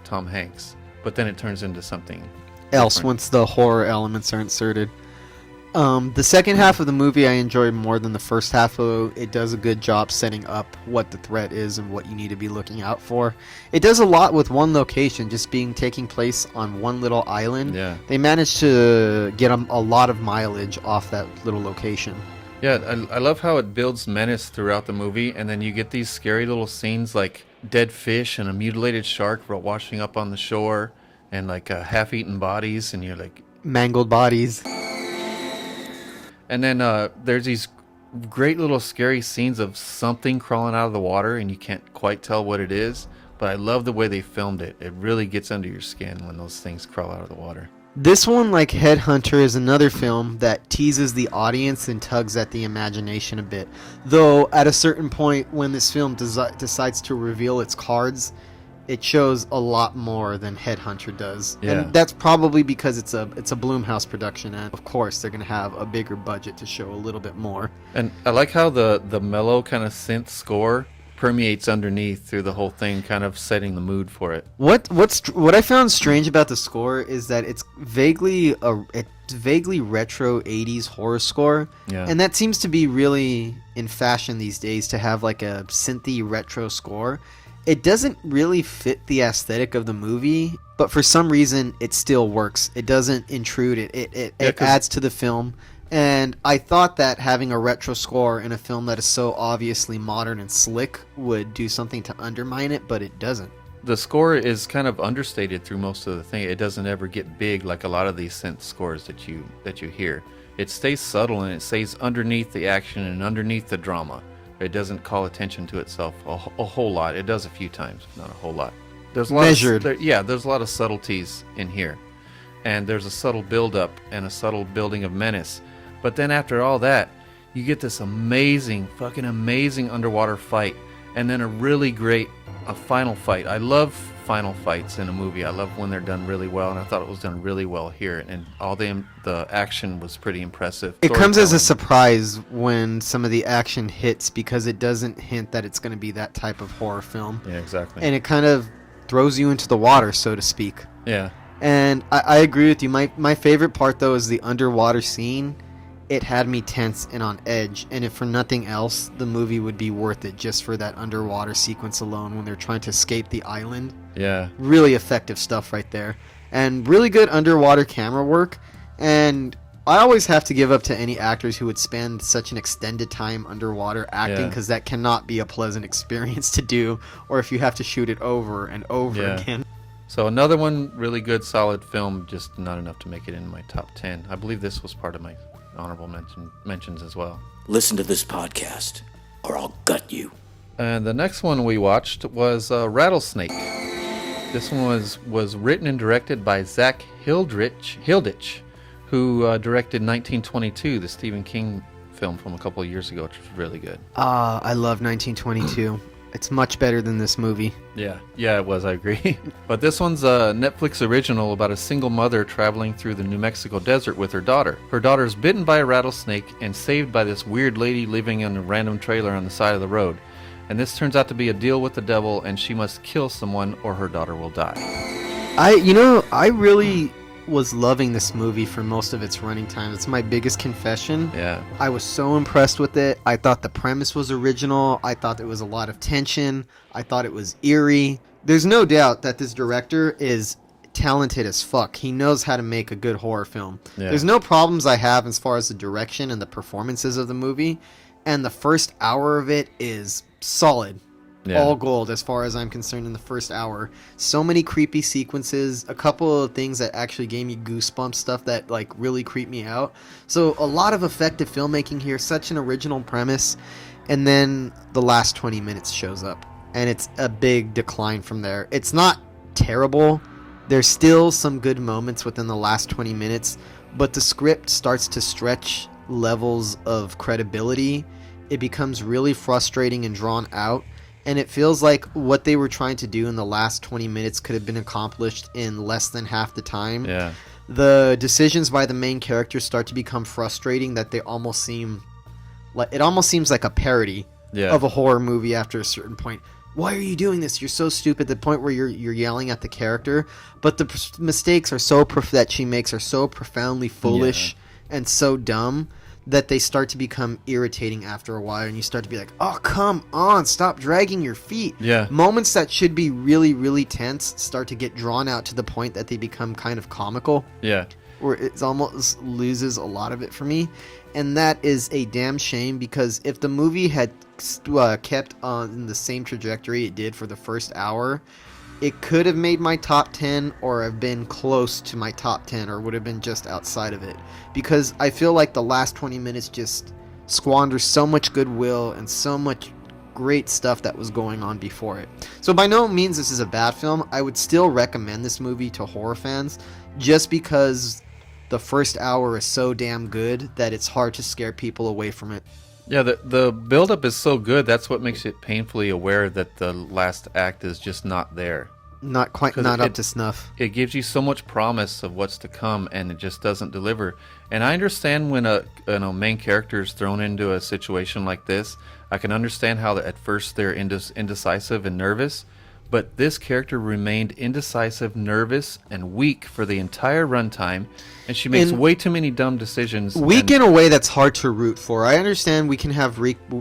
Tom Hanks, but then it turns into something else different once the horror elements are inserted. The second half of the movie I enjoy more than the first half, though. It does a good job setting up what the threat is and what you need to be looking out for. It does a lot with one location just taking place on one little island. Yeah. They managed to get a lot of mileage off that little location. Yeah, I love how it builds menace throughout the movie, and then you get these scary little scenes like dead fish and a mutilated shark washing up on the shore, and like half-eaten bodies, and you're like... mangled bodies. And then there's these great little scary scenes of something crawling out of the water, and you can't quite tell what it is, but I love the way they filmed it. It really gets under your skin when those things crawl out of the water. This one, like Headhunter, is another film that teases the audience and tugs at the imagination a bit. Though, at a certain point, when this film decides to reveal its cards, it shows a lot more than Headhunter does. Yeah. And that's probably because it's a Blumhouse production, and of course, they're going to have a bigger budget to show a little bit more. And I like how the mellow kind of synth score permeates underneath through the whole thing, kind of setting the mood for it. What I found strange about the score is that it's vaguely retro 80s horror score. Yeah. And that seems to be really in fashion these days, to have like a synthy retro score. It doesn't really fit the aesthetic of the movie, but for some reason it still works. It doesn't intrude. It adds to the film. And I thought that having a retro score in a film that is so obviously modern and slick would do something to undermine it, but it doesn't. The score is kind of understated through most of the thing. It doesn't ever get big like a lot of these synth scores that you hear. It stays subtle and it stays underneath the action and underneath the drama. It doesn't call attention to itself a whole lot. It does a few times, not a whole lot. There's a lot measured. There's a lot of subtleties in here. And there's a subtle build-up and a subtle building of menace. But then after all that, you get this fucking amazing underwater fight, and then a really great final fight. I love final fights in a movie. I love when they're done really well, and I thought it was done really well here. And all the action was pretty impressive. It comes as a surprise when some of the action hits, because it doesn't hint that it's going to be that type of horror film. Yeah, exactly. And it kind of throws you into the water, so to speak. Yeah. And I agree with you. My favorite part, though, is the underwater scene. It had me tense and on edge, and if for nothing else, the movie would be worth it just for that underwater sequence alone when they're trying to escape the island. Yeah. Really effective stuff right there. And really good underwater camera work. And I always have to give up to any actors who would spend such an extended time underwater acting, because that cannot be a pleasant experience to do, or if you have to shoot it over and over again. So another one, really good, solid film, just not enough to make it in my top 10. I believe this was part of my honorable mentions as well. Listen to this podcast, or I'll gut you. And the next one we watched was Rattlesnake. This one was written and directed by Zach Hilditch, who directed 1922, the Stephen King film from a couple of years ago, which was really good. I love 1922. It's much better than this movie. Yeah, it was, I agree. But this one's a Netflix original about a single mother traveling through the New Mexico desert with her daughter. Her daughter's bitten by a rattlesnake and saved by this weird lady living in a random trailer on the side of the road. And this turns out to be a deal with the devil, and she must kill someone or her daughter will die. I really was loving this movie for most of its running time. It's my biggest confession. Yeah. I was so impressed with it. I thought the premise was original. I thought there was a lot of tension. I thought it was eerie. There's no doubt that this director is talented as fuck. He knows how to make a good horror film. Yeah. There's no problems I have as far as the direction and the performances of the movie. And the first hour of it is solid. Yeah. All gold as far as I'm concerned in the first hour. So many creepy sequences, a couple of things that actually gave me goosebumps, stuff that like really creeped me out. So a lot of effective filmmaking here, such an original premise, and then the last 20 minutes shows up and it's a big decline from there. It's not terrible. There's still some good moments within the last 20 minutes, but the script starts to stretch levels of credibility. It becomes really frustrating and drawn out. And it feels like what they were trying to do in the last 20 minutes could have been accomplished in less than half the time. Yeah. The decisions by the main characters start to become frustrating, that they almost seem like, it almost seems like a parody of a horror movie after a certain point. Why are you doing this? You're so stupid. The point where you're yelling at the character, but the mistakes are so that she makes are so profoundly foolish and so dumb that they start to become irritating after a while, and you start to be like, oh, come on, stop dragging your feet. Yeah. Moments that should be really, really tense start to get drawn out to the point that they become kind of comical. Yeah. Where it almost loses a lot of it for me. And that is a damn shame, because if the movie had kept on the same trajectory it did for the first hour, it could have made my top 10 or have been close to my top 10 or would have been just outside of it. Because I feel like the last 20 minutes just squanders so much goodwill and so much great stuff that was going on before it. So by no means this is a bad film. I would still recommend this movie to horror fans just because the first hour is so damn good that it's hard to scare people away from it. Yeah, the build-up is so good. That's what makes it painfully aware that the last act is just not there. Not up to snuff. It gives you so much promise of what's to come, and it just doesn't deliver. And I understand when a main character is thrown into a situation like this. I can understand how at first they're indecisive and nervous, but this character remained indecisive, nervous, and weak for the entire runtime, and she makes way too many dumb decisions. Weak in a way that's hard to root for. I understand we can have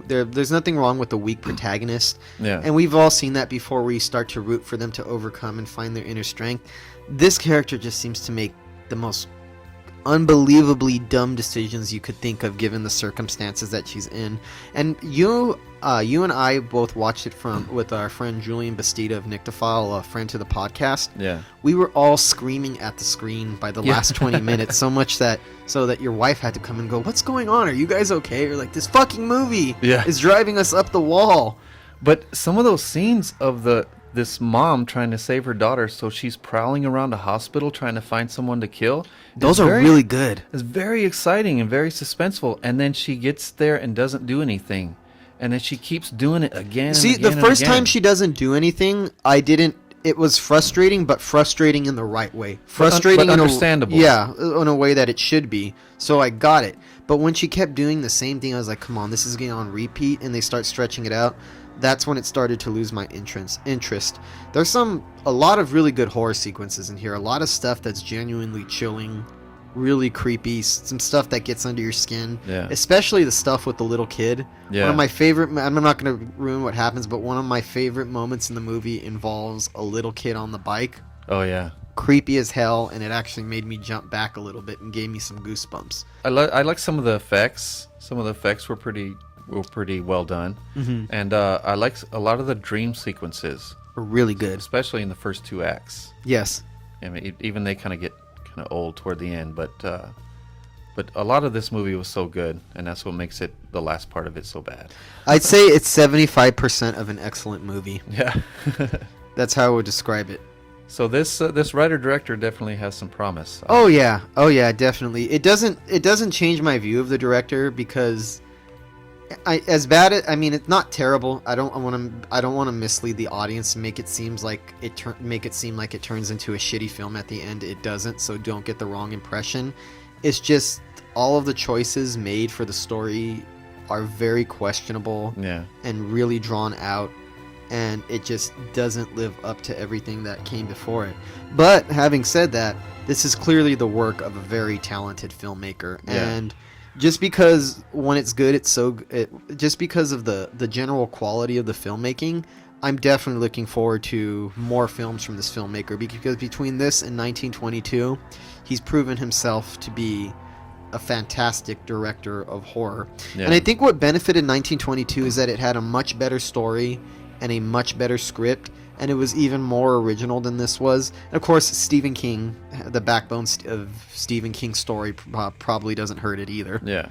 there's nothing wrong with a weak protagonist, and we've all seen that before, where you start to root for them to overcome and find their inner strength. This character just seems to make the most unbelievably dumb decisions you could think of given the circumstances that she's in. And you and I both watched it with our friend Julian Bastida of Nyctophile, a friend to the podcast. Yeah. We were all screaming at the screen by the last 20 minutes, so that your wife had to come and go, what's going on? Are you guys okay? Or like, this fucking movie is driving us up the wall. But some of those scenes of this mom trying to save her daughter, so she's prowling around a hospital trying to find someone to kill. Those are really good. It's very exciting and very suspenseful, and then she gets there and doesn't do anything. And then she keeps doing it again. See, the first time she doesn't do anything, it was frustrating, but frustrating in the right way. Frustrating, but understandable. In a way that it should be. So I got it. But when she kept doing the same thing, I was like, come on, this is getting on repeat, and they start stretching it out. That's when it started to lose my interest. There's a lot of really good horror sequences in here. A lot of stuff that's genuinely chilling, really creepy. Some stuff that gets under your skin. Yeah. Especially the stuff with the little kid. Yeah. One of my favorite, I'm not going to ruin what happens, but one of my favorite moments in the movie involves a little kid on the bike. Oh, yeah. Creepy as hell, and it actually made me jump back a little bit and gave me some goosebumps. I like some of the effects. Some of the effects were pretty well done. Mm-hmm. And I like a lot of the dream sequences. Are really good. Especially in the first two acts. Yes. I mean, even they kind of get old toward the end, but a lot of this movie was so good, and that's what makes it, the last part of it, so bad. I'd say it's 75% of an excellent movie. Yeah. That's how I would describe it. So this writer-director definitely has some promise. Oh yeah, definitely. It doesn't change my view of the director, because it's not terrible. I don't want to mislead the audience and make it seem like it turns into a shitty film at the end. It doesn't, so don't get the wrong impression. It's just all of the choices made for the story are very questionable and really drawn out. and it just doesn't live up to everything that came before it. But having said that, this is clearly the work of a very talented filmmaker, and just because when it's good, just because of the general quality of the filmmaking, I'm definitely looking forward to more films from this filmmaker, because between this and 1922, he's proven himself to be a fantastic director of horror. Yeah. And I think what benefited 1922 is that it had a much better story and a much better script, and it was even more original than this was. And of course, Stephen King, the backbone of Stephen King's story, probably doesn't hurt it either. Yeah.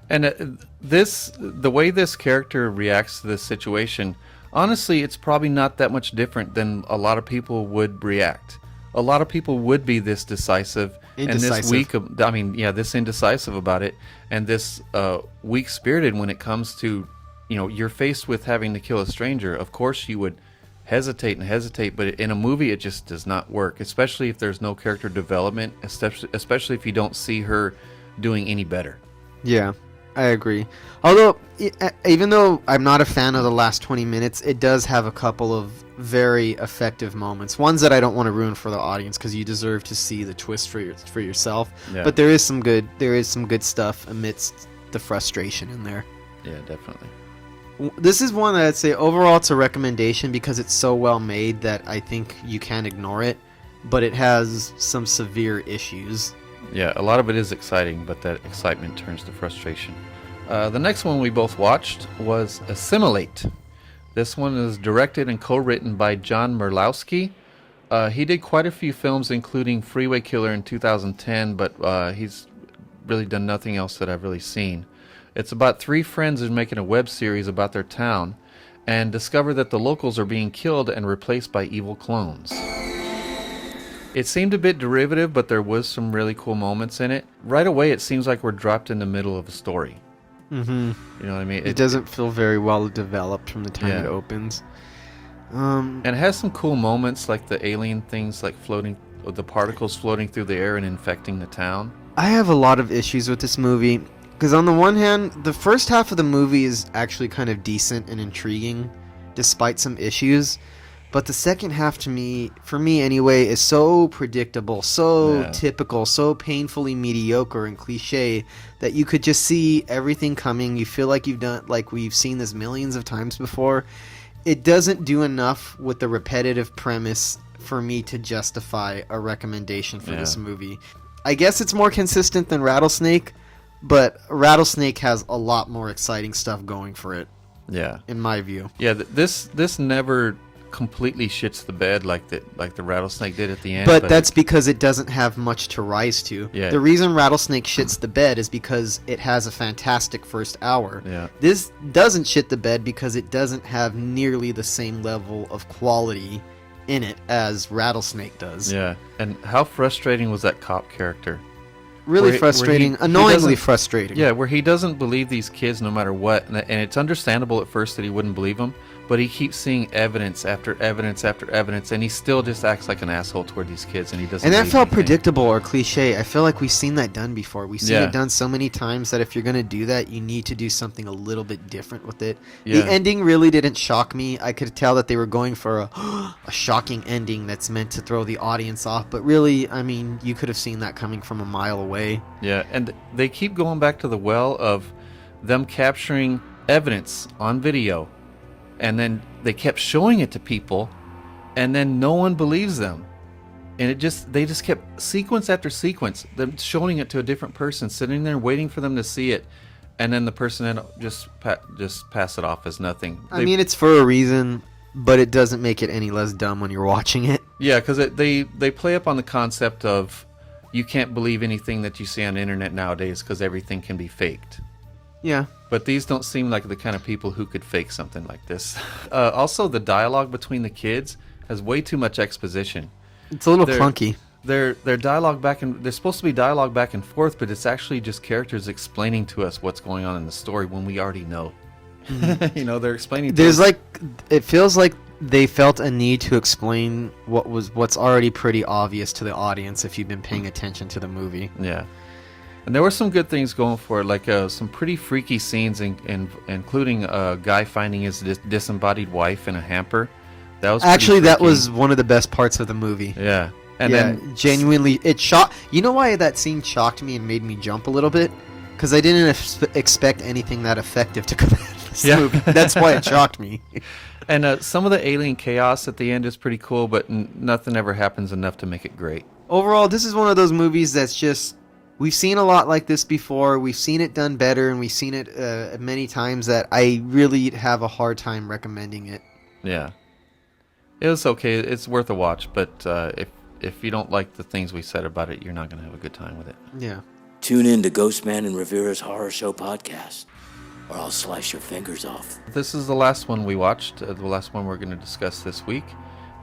And the way this character reacts to this situation, honestly, it's probably not that much different than a lot of people would react. A lot of people would be this indecisive. And this this indecisive about it, and this weak-spirited when it comes to, you're faced with having to kill a stranger. Of course you would hesitate, but in a movie it just does not work, especially if there's no character development, especially if you don't see her doing any better. Yeah, I agree. Although, even though I'm not a fan of the last 20 minutes, it does have a couple of very effective moments. Ones that I don't want to ruin for the audience, because you deserve to see the twist for yourself. Yeah. But there is some good stuff amidst the frustration in there. Yeah, definitely. This is one that I'd say overall it's a recommendation because it's so well made that I think you can't ignore it, but it has some severe issues. Yeah, a lot of it is exciting, but that excitement turns to frustration. The next one we both watched was Assimilate. This one is directed and co-written by John Merlowski. He did quite a few films, including Freeway Killer in 2010, but he's really done nothing else that I've really seen. It's about three friends who are making a web series about their town and discover that the locals are being killed and replaced by evil clones. It seemed a bit derivative, but there was some really cool moments in it. Right away, it seems like we're dropped in the middle of a story. Mm-hmm. You know what I mean? It doesn't feel very well developed from the time it opens. And it has some cool moments, like the alien things, like the particles floating through the air and infecting the town. I have a lot of issues with this movie, because on the one hand, the first half of the movie is actually kind of decent and intriguing, despite some issues. But the second half, for me anyway, is so predictable, so typical, so painfully mediocre and cliche that you could just see everything coming. You feel like we've seen this millions of times before. It doesn't do enough with the repetitive premise for me to justify a recommendation for this movie. I guess it's more consistent than Rattlesnake, but Rattlesnake has a lot more exciting stuff going for it. Yeah, in my view. Yeah, this never completely shits the bed like the Rattlesnake did at the end. But that's because it doesn't have much to rise to. Yeah. The reason Rattlesnake shits the bed is because it has a fantastic first hour. Yeah. This doesn't shit the bed because it doesn't have nearly the same level of quality in it as Rattlesnake does. Yeah. And how frustrating was that cop character? Really frustrating, annoyingly frustrating. Yeah, where he doesn't believe these kids no matter what, and it's understandable at first that he wouldn't believe them, but he keeps seeing evidence after evidence after evidence, and he still just acts like an asshole toward these kids, and he doesn't. And that felt anything. Predictable or cliche. I feel like we've seen that done before. We've seen it done so many times that if you're going to do that, you need to do something a little bit different with it. Yeah. The ending really didn't shock me. I could tell that they were going for a shocking ending that's meant to throw the audience off, but really, I mean, you could have seen that coming from a mile away. Yeah, and they keep going back to the well of them capturing evidence on video, and then they kept showing it to people, and then no one believes them, and they just kept sequence after sequence, them showing it to a different person, sitting there waiting for them to see it, and then the person just pass it off as nothing. I mean, it's for a reason, but it doesn't make it any less dumb when you're watching it. Yeah, because they play up on the concept of you can't believe anything that you see on the internet nowadays because everything can be faked. Yeah. But these don't seem like the kind of people who could fake something like this. Also, the dialogue between the kids has way too much exposition. It's a little clunky. Their dialogue they're supposed to be dialogue back and forth, but it's actually just characters explaining to us what's going on in the story when we already know. Mm-hmm. They're explaining. It feels like they felt a need to explain what's already pretty obvious to the audience if you've been paying attention to the movie. Yeah. And there were some good things going for it, like some pretty freaky scenes, including a guy finding his disembodied wife in a hamper. That was actually that was one of the best parts of the movie. Yeah, and then genuinely, it shocked. You know why that scene shocked me and made me jump a little bit? Because I didn't expect anything that effective to come out of this movie. That's why it shocked me. And some of the alien chaos at the end is pretty cool, but nothing ever happens enough to make it great. Overall, this is one of those movies that's just... We've seen a lot like this before. We've seen it done better, and we've seen it many times that I really have a hard time recommending it. Yeah. It was okay. It's worth a watch, but if you don't like the things we said about it, you're not going to have a good time with it. Yeah. Tune in to Ghostman and Rivera's Horror Show podcast, or I'll slice your fingers off. This is the last one we watched, the last one we're going to discuss this week.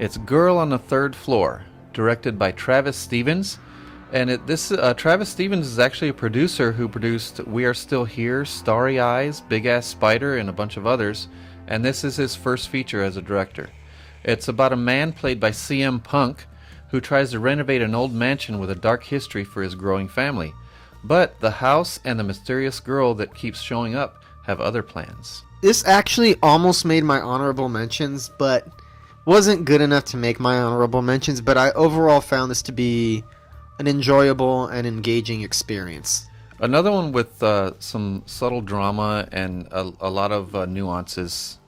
It's Girl on the Third Floor, directed by Travis Stevens. And Travis Stevens is actually a producer who produced We Are Still Here, Starry Eyes, Big Ass Spider, and a bunch of others. And this is his first feature as a director. It's about a man played by CM Punk who tries to renovate an old mansion with a dark history for his growing family. But the house and the mysterious girl that keeps showing up have other plans. This actually almost made my honorable mentions, but wasn't good enough to make my honorable mentions. But I overall found this to be an enjoyable and engaging experience. Another one with some subtle drama and a lot of nuances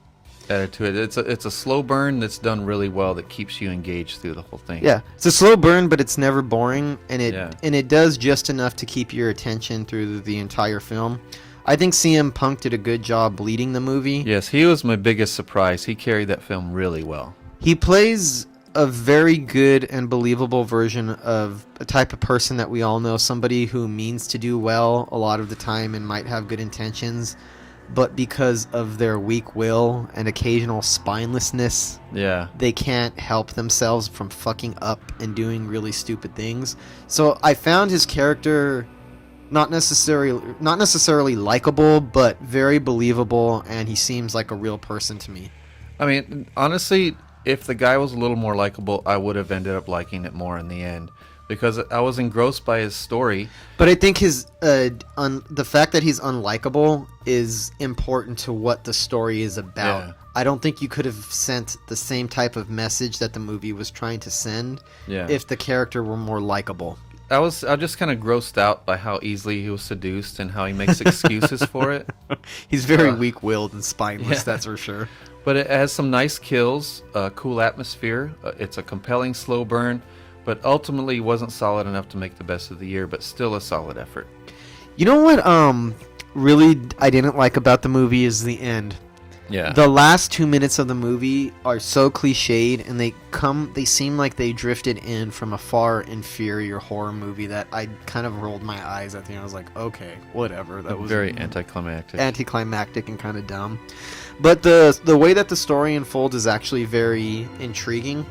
added to it. It's a slow burn that's done really well that keeps you engaged through the whole thing. Yeah, it's a slow burn, but it's never boring, and it does just enough to keep your attention through the entire film. I think CM Punk did a good job leading the movie. Yes, he was my biggest surprise. He carried that film really well. He plays a very good and believable version of a type of person that we all know, somebody who means to do well a lot of the time and might have good intentions, but because of their weak will and occasional spinelessness, they can't help themselves from fucking up and doing really stupid things. So I found his character not necessarily likable, but very believable, and he seems like a real person to me. I mean, honestly, if the guy was a little more likable, I would have ended up liking it more in the end, because I was engrossed by his story. But I think his the fact that he's unlikable is important to what the story is about. Yeah. I don't think you could have sent the same type of message that the movie was trying to send if the character were more likable. I was just kind of grossed out by how easily he was seduced and how he makes excuses for it. He's very weak-willed and spineless, that's for sure. But it has some nice kills, cool atmosphere. It's a compelling slow burn, but ultimately wasn't solid enough to make the best of the year, but still a solid effort. You know what really I didn't like about the movie is the end. Yeah. The last 2 minutes of the movie are so cliched, and they seem like they drifted in from a far inferior horror movie that I kind of rolled my eyes at the end. I was like, okay, whatever. That was very anticlimactic. Anticlimactic and kind of dumb. But the way that the story unfolds is actually very intriguing.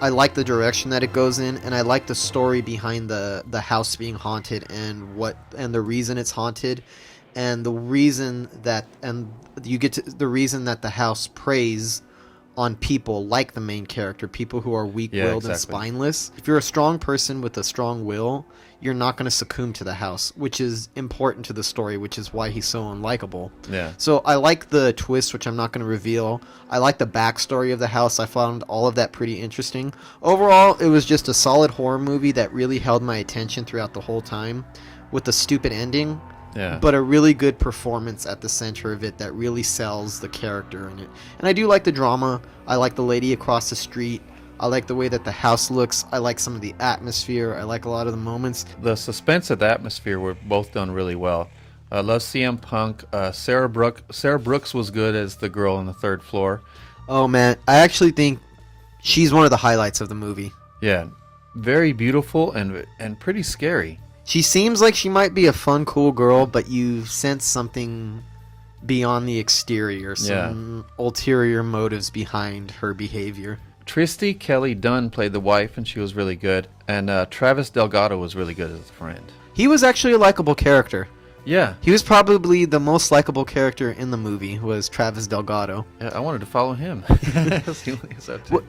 I like the direction that it goes in, and I like the story behind the house being haunted and the reason it's haunted, and the reason that the reason that the house preys on people like the main character, people who are weak-willed and spineless. If you're a strong person with a strong will, you're not going to succumb to the house, which is important to the story, which is why he's so unlikable. Yeah. So I like the twist, which I'm not going to reveal. I like the backstory of the house. I found all of that pretty interesting. Overall, it was just a solid horror movie that really held my attention throughout the whole time, with a stupid ending. Yeah. But a really good performance at the center of it that really sells the character in it. And I do like the drama. I like the lady across the street. I like the way that the house looks. I like some of the atmosphere. I like a lot of the moments. The suspense of the atmosphere were both done really well. I love CM Punk. Sarah Brooks was good as the girl on the third floor. Oh, man. I actually think she's one of the highlights of the movie. Yeah. Very beautiful and pretty scary. She seems like she might be a fun, cool girl, but you sense something beyond the exterior, some ulterior motives behind her behavior. Tristy Kelly Dunn played the wife, and she was really good. And Travis Delgado was really good as the friend. He was actually a likable character. Yeah. He was probably the most likable character in the movie, was Travis Delgado. Yeah, I wanted to follow him.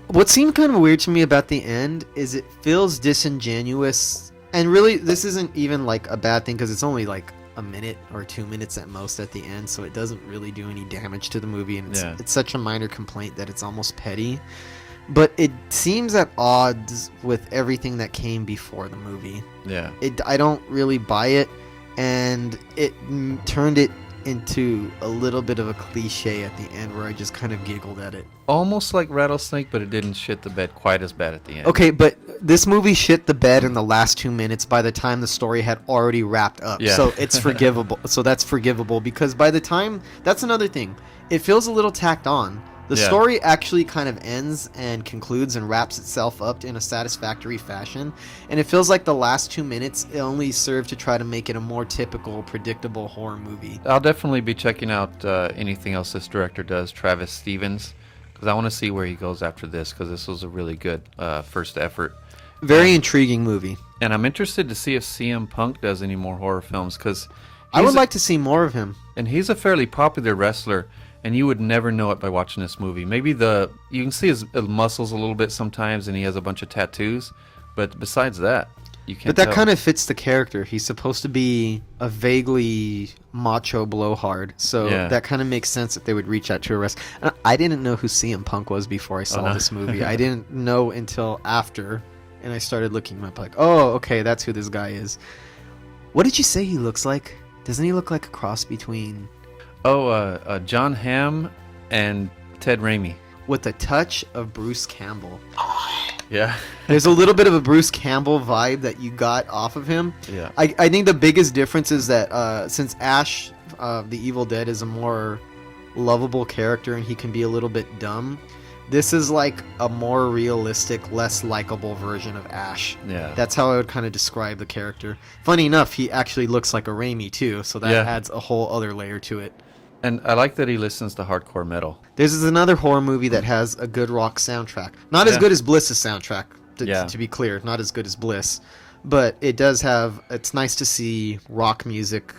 What seemed kind of weird to me about the end is it feels disingenuous And really, this isn't even like a bad thing because it's only like a minute or 2 minutes at most at the end, so it doesn't really do any damage to the movie, and it's such a minor complaint that it's almost petty. But it seems at odds with everything that came before the movie. Yeah. I don't really buy it, and it turned it into a little bit of a cliche at the end where I just kind of giggled at it. Almost like Rattlesnake, but it didn't shit the bed quite as bad at the end. Okay, but this movie shit the bed in the last 2 minutes by the time the story had already wrapped up. Yeah. So it's forgivable. So that's forgivable because by the time... That's another thing. It feels a little tacked on. The story actually kind of ends and concludes and wraps itself up in a satisfactory fashion. And it feels like the last 2 minutes it only served to try to make it a more typical, predictable horror movie. I'll definitely be checking out anything else this director does, Travis Stevens, because I want to see where he goes after this, because this was a really good first effort. Very intriguing movie. And I'm interested to see if CM Punk does any more horror films, because I would like to see more of him. And he's a fairly popular wrestler, and you would never know it by watching this movie. Maybe you can see his muscles a little bit sometimes, and he has a bunch of tattoos, but besides that, you can't. But that tell. kind of fits the character. He's supposed to be a vaguely macho blowhard, so that kind of makes sense that they would reach out to a wrestler. I didn't know who CM Punk was before I saw this movie. I didn't know until after, and I started looking him up like, oh, okay, that's who this guy is. What did you say he looks like? Doesn't he look like a cross between... John Hamm and Ted Raimi. With a touch of Bruce Campbell. Yeah. There's a little bit of a Bruce Campbell vibe that you got off of him. Yeah. I think the biggest difference is that since Ash, the Evil Dead, is a more lovable character and he can be a little bit dumb, this is like a more realistic, less likable version of Ash. Yeah. That's how I would kind of describe the character. Funny enough, he actually looks like a Raimi too, so that adds a whole other layer to it. And I like that he listens to hardcore metal. This is another horror movie that has a good rock soundtrack. Not as good as Bliss's soundtrack, to be clear. Not as good as Bliss. But it does have... It's nice to see rock music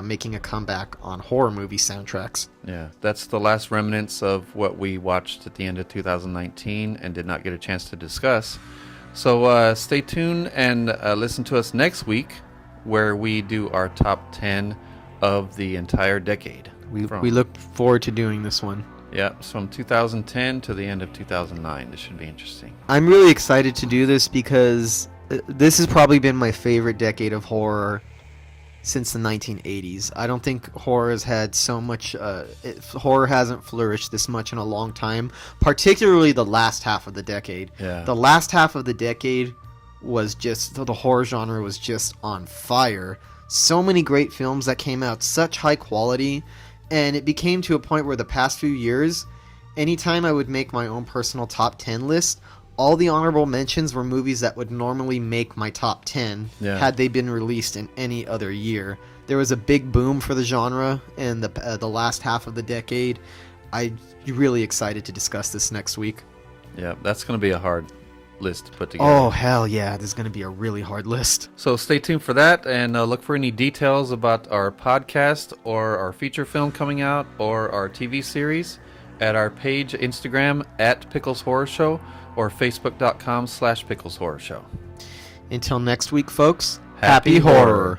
making a comeback on horror movie soundtracks. Yeah, that's the last remnants of what we watched at the end of 2019 and did not get a chance to discuss. So stay tuned and listen to us next week where we do our top 10 of the entire decade. We look forward to doing this one. Yeah, from 2010 to the end of 2009. This should be interesting. I'm really excited to do this because this has probably been my favorite decade of horror since the 1980s. I don't think horror has had so much... horror hasn't flourished this much in a long time, particularly the last half of the decade. Yeah. The last half of the decade was just... The horror genre was just on fire. So many great films that came out, such high quality... And it became to a point where the past few years, anytime I would make my own personal top 10 list, all the honorable mentions were movies that would normally make my top 10 had they been released in any other year. There was a big boom for the genre in the last half of the decade. I'm really excited to discuss this next week. Yeah, that's going to be a hard list to put together. Oh, hell yeah. This is going to be a really hard list. So stay tuned for that and look for any details about our podcast or our feature film coming out or our TV series at our page, Instagram, at Pickles Horror Show or Facebook.com/Pickles Horror Show. Until next week, folks, Happy horror.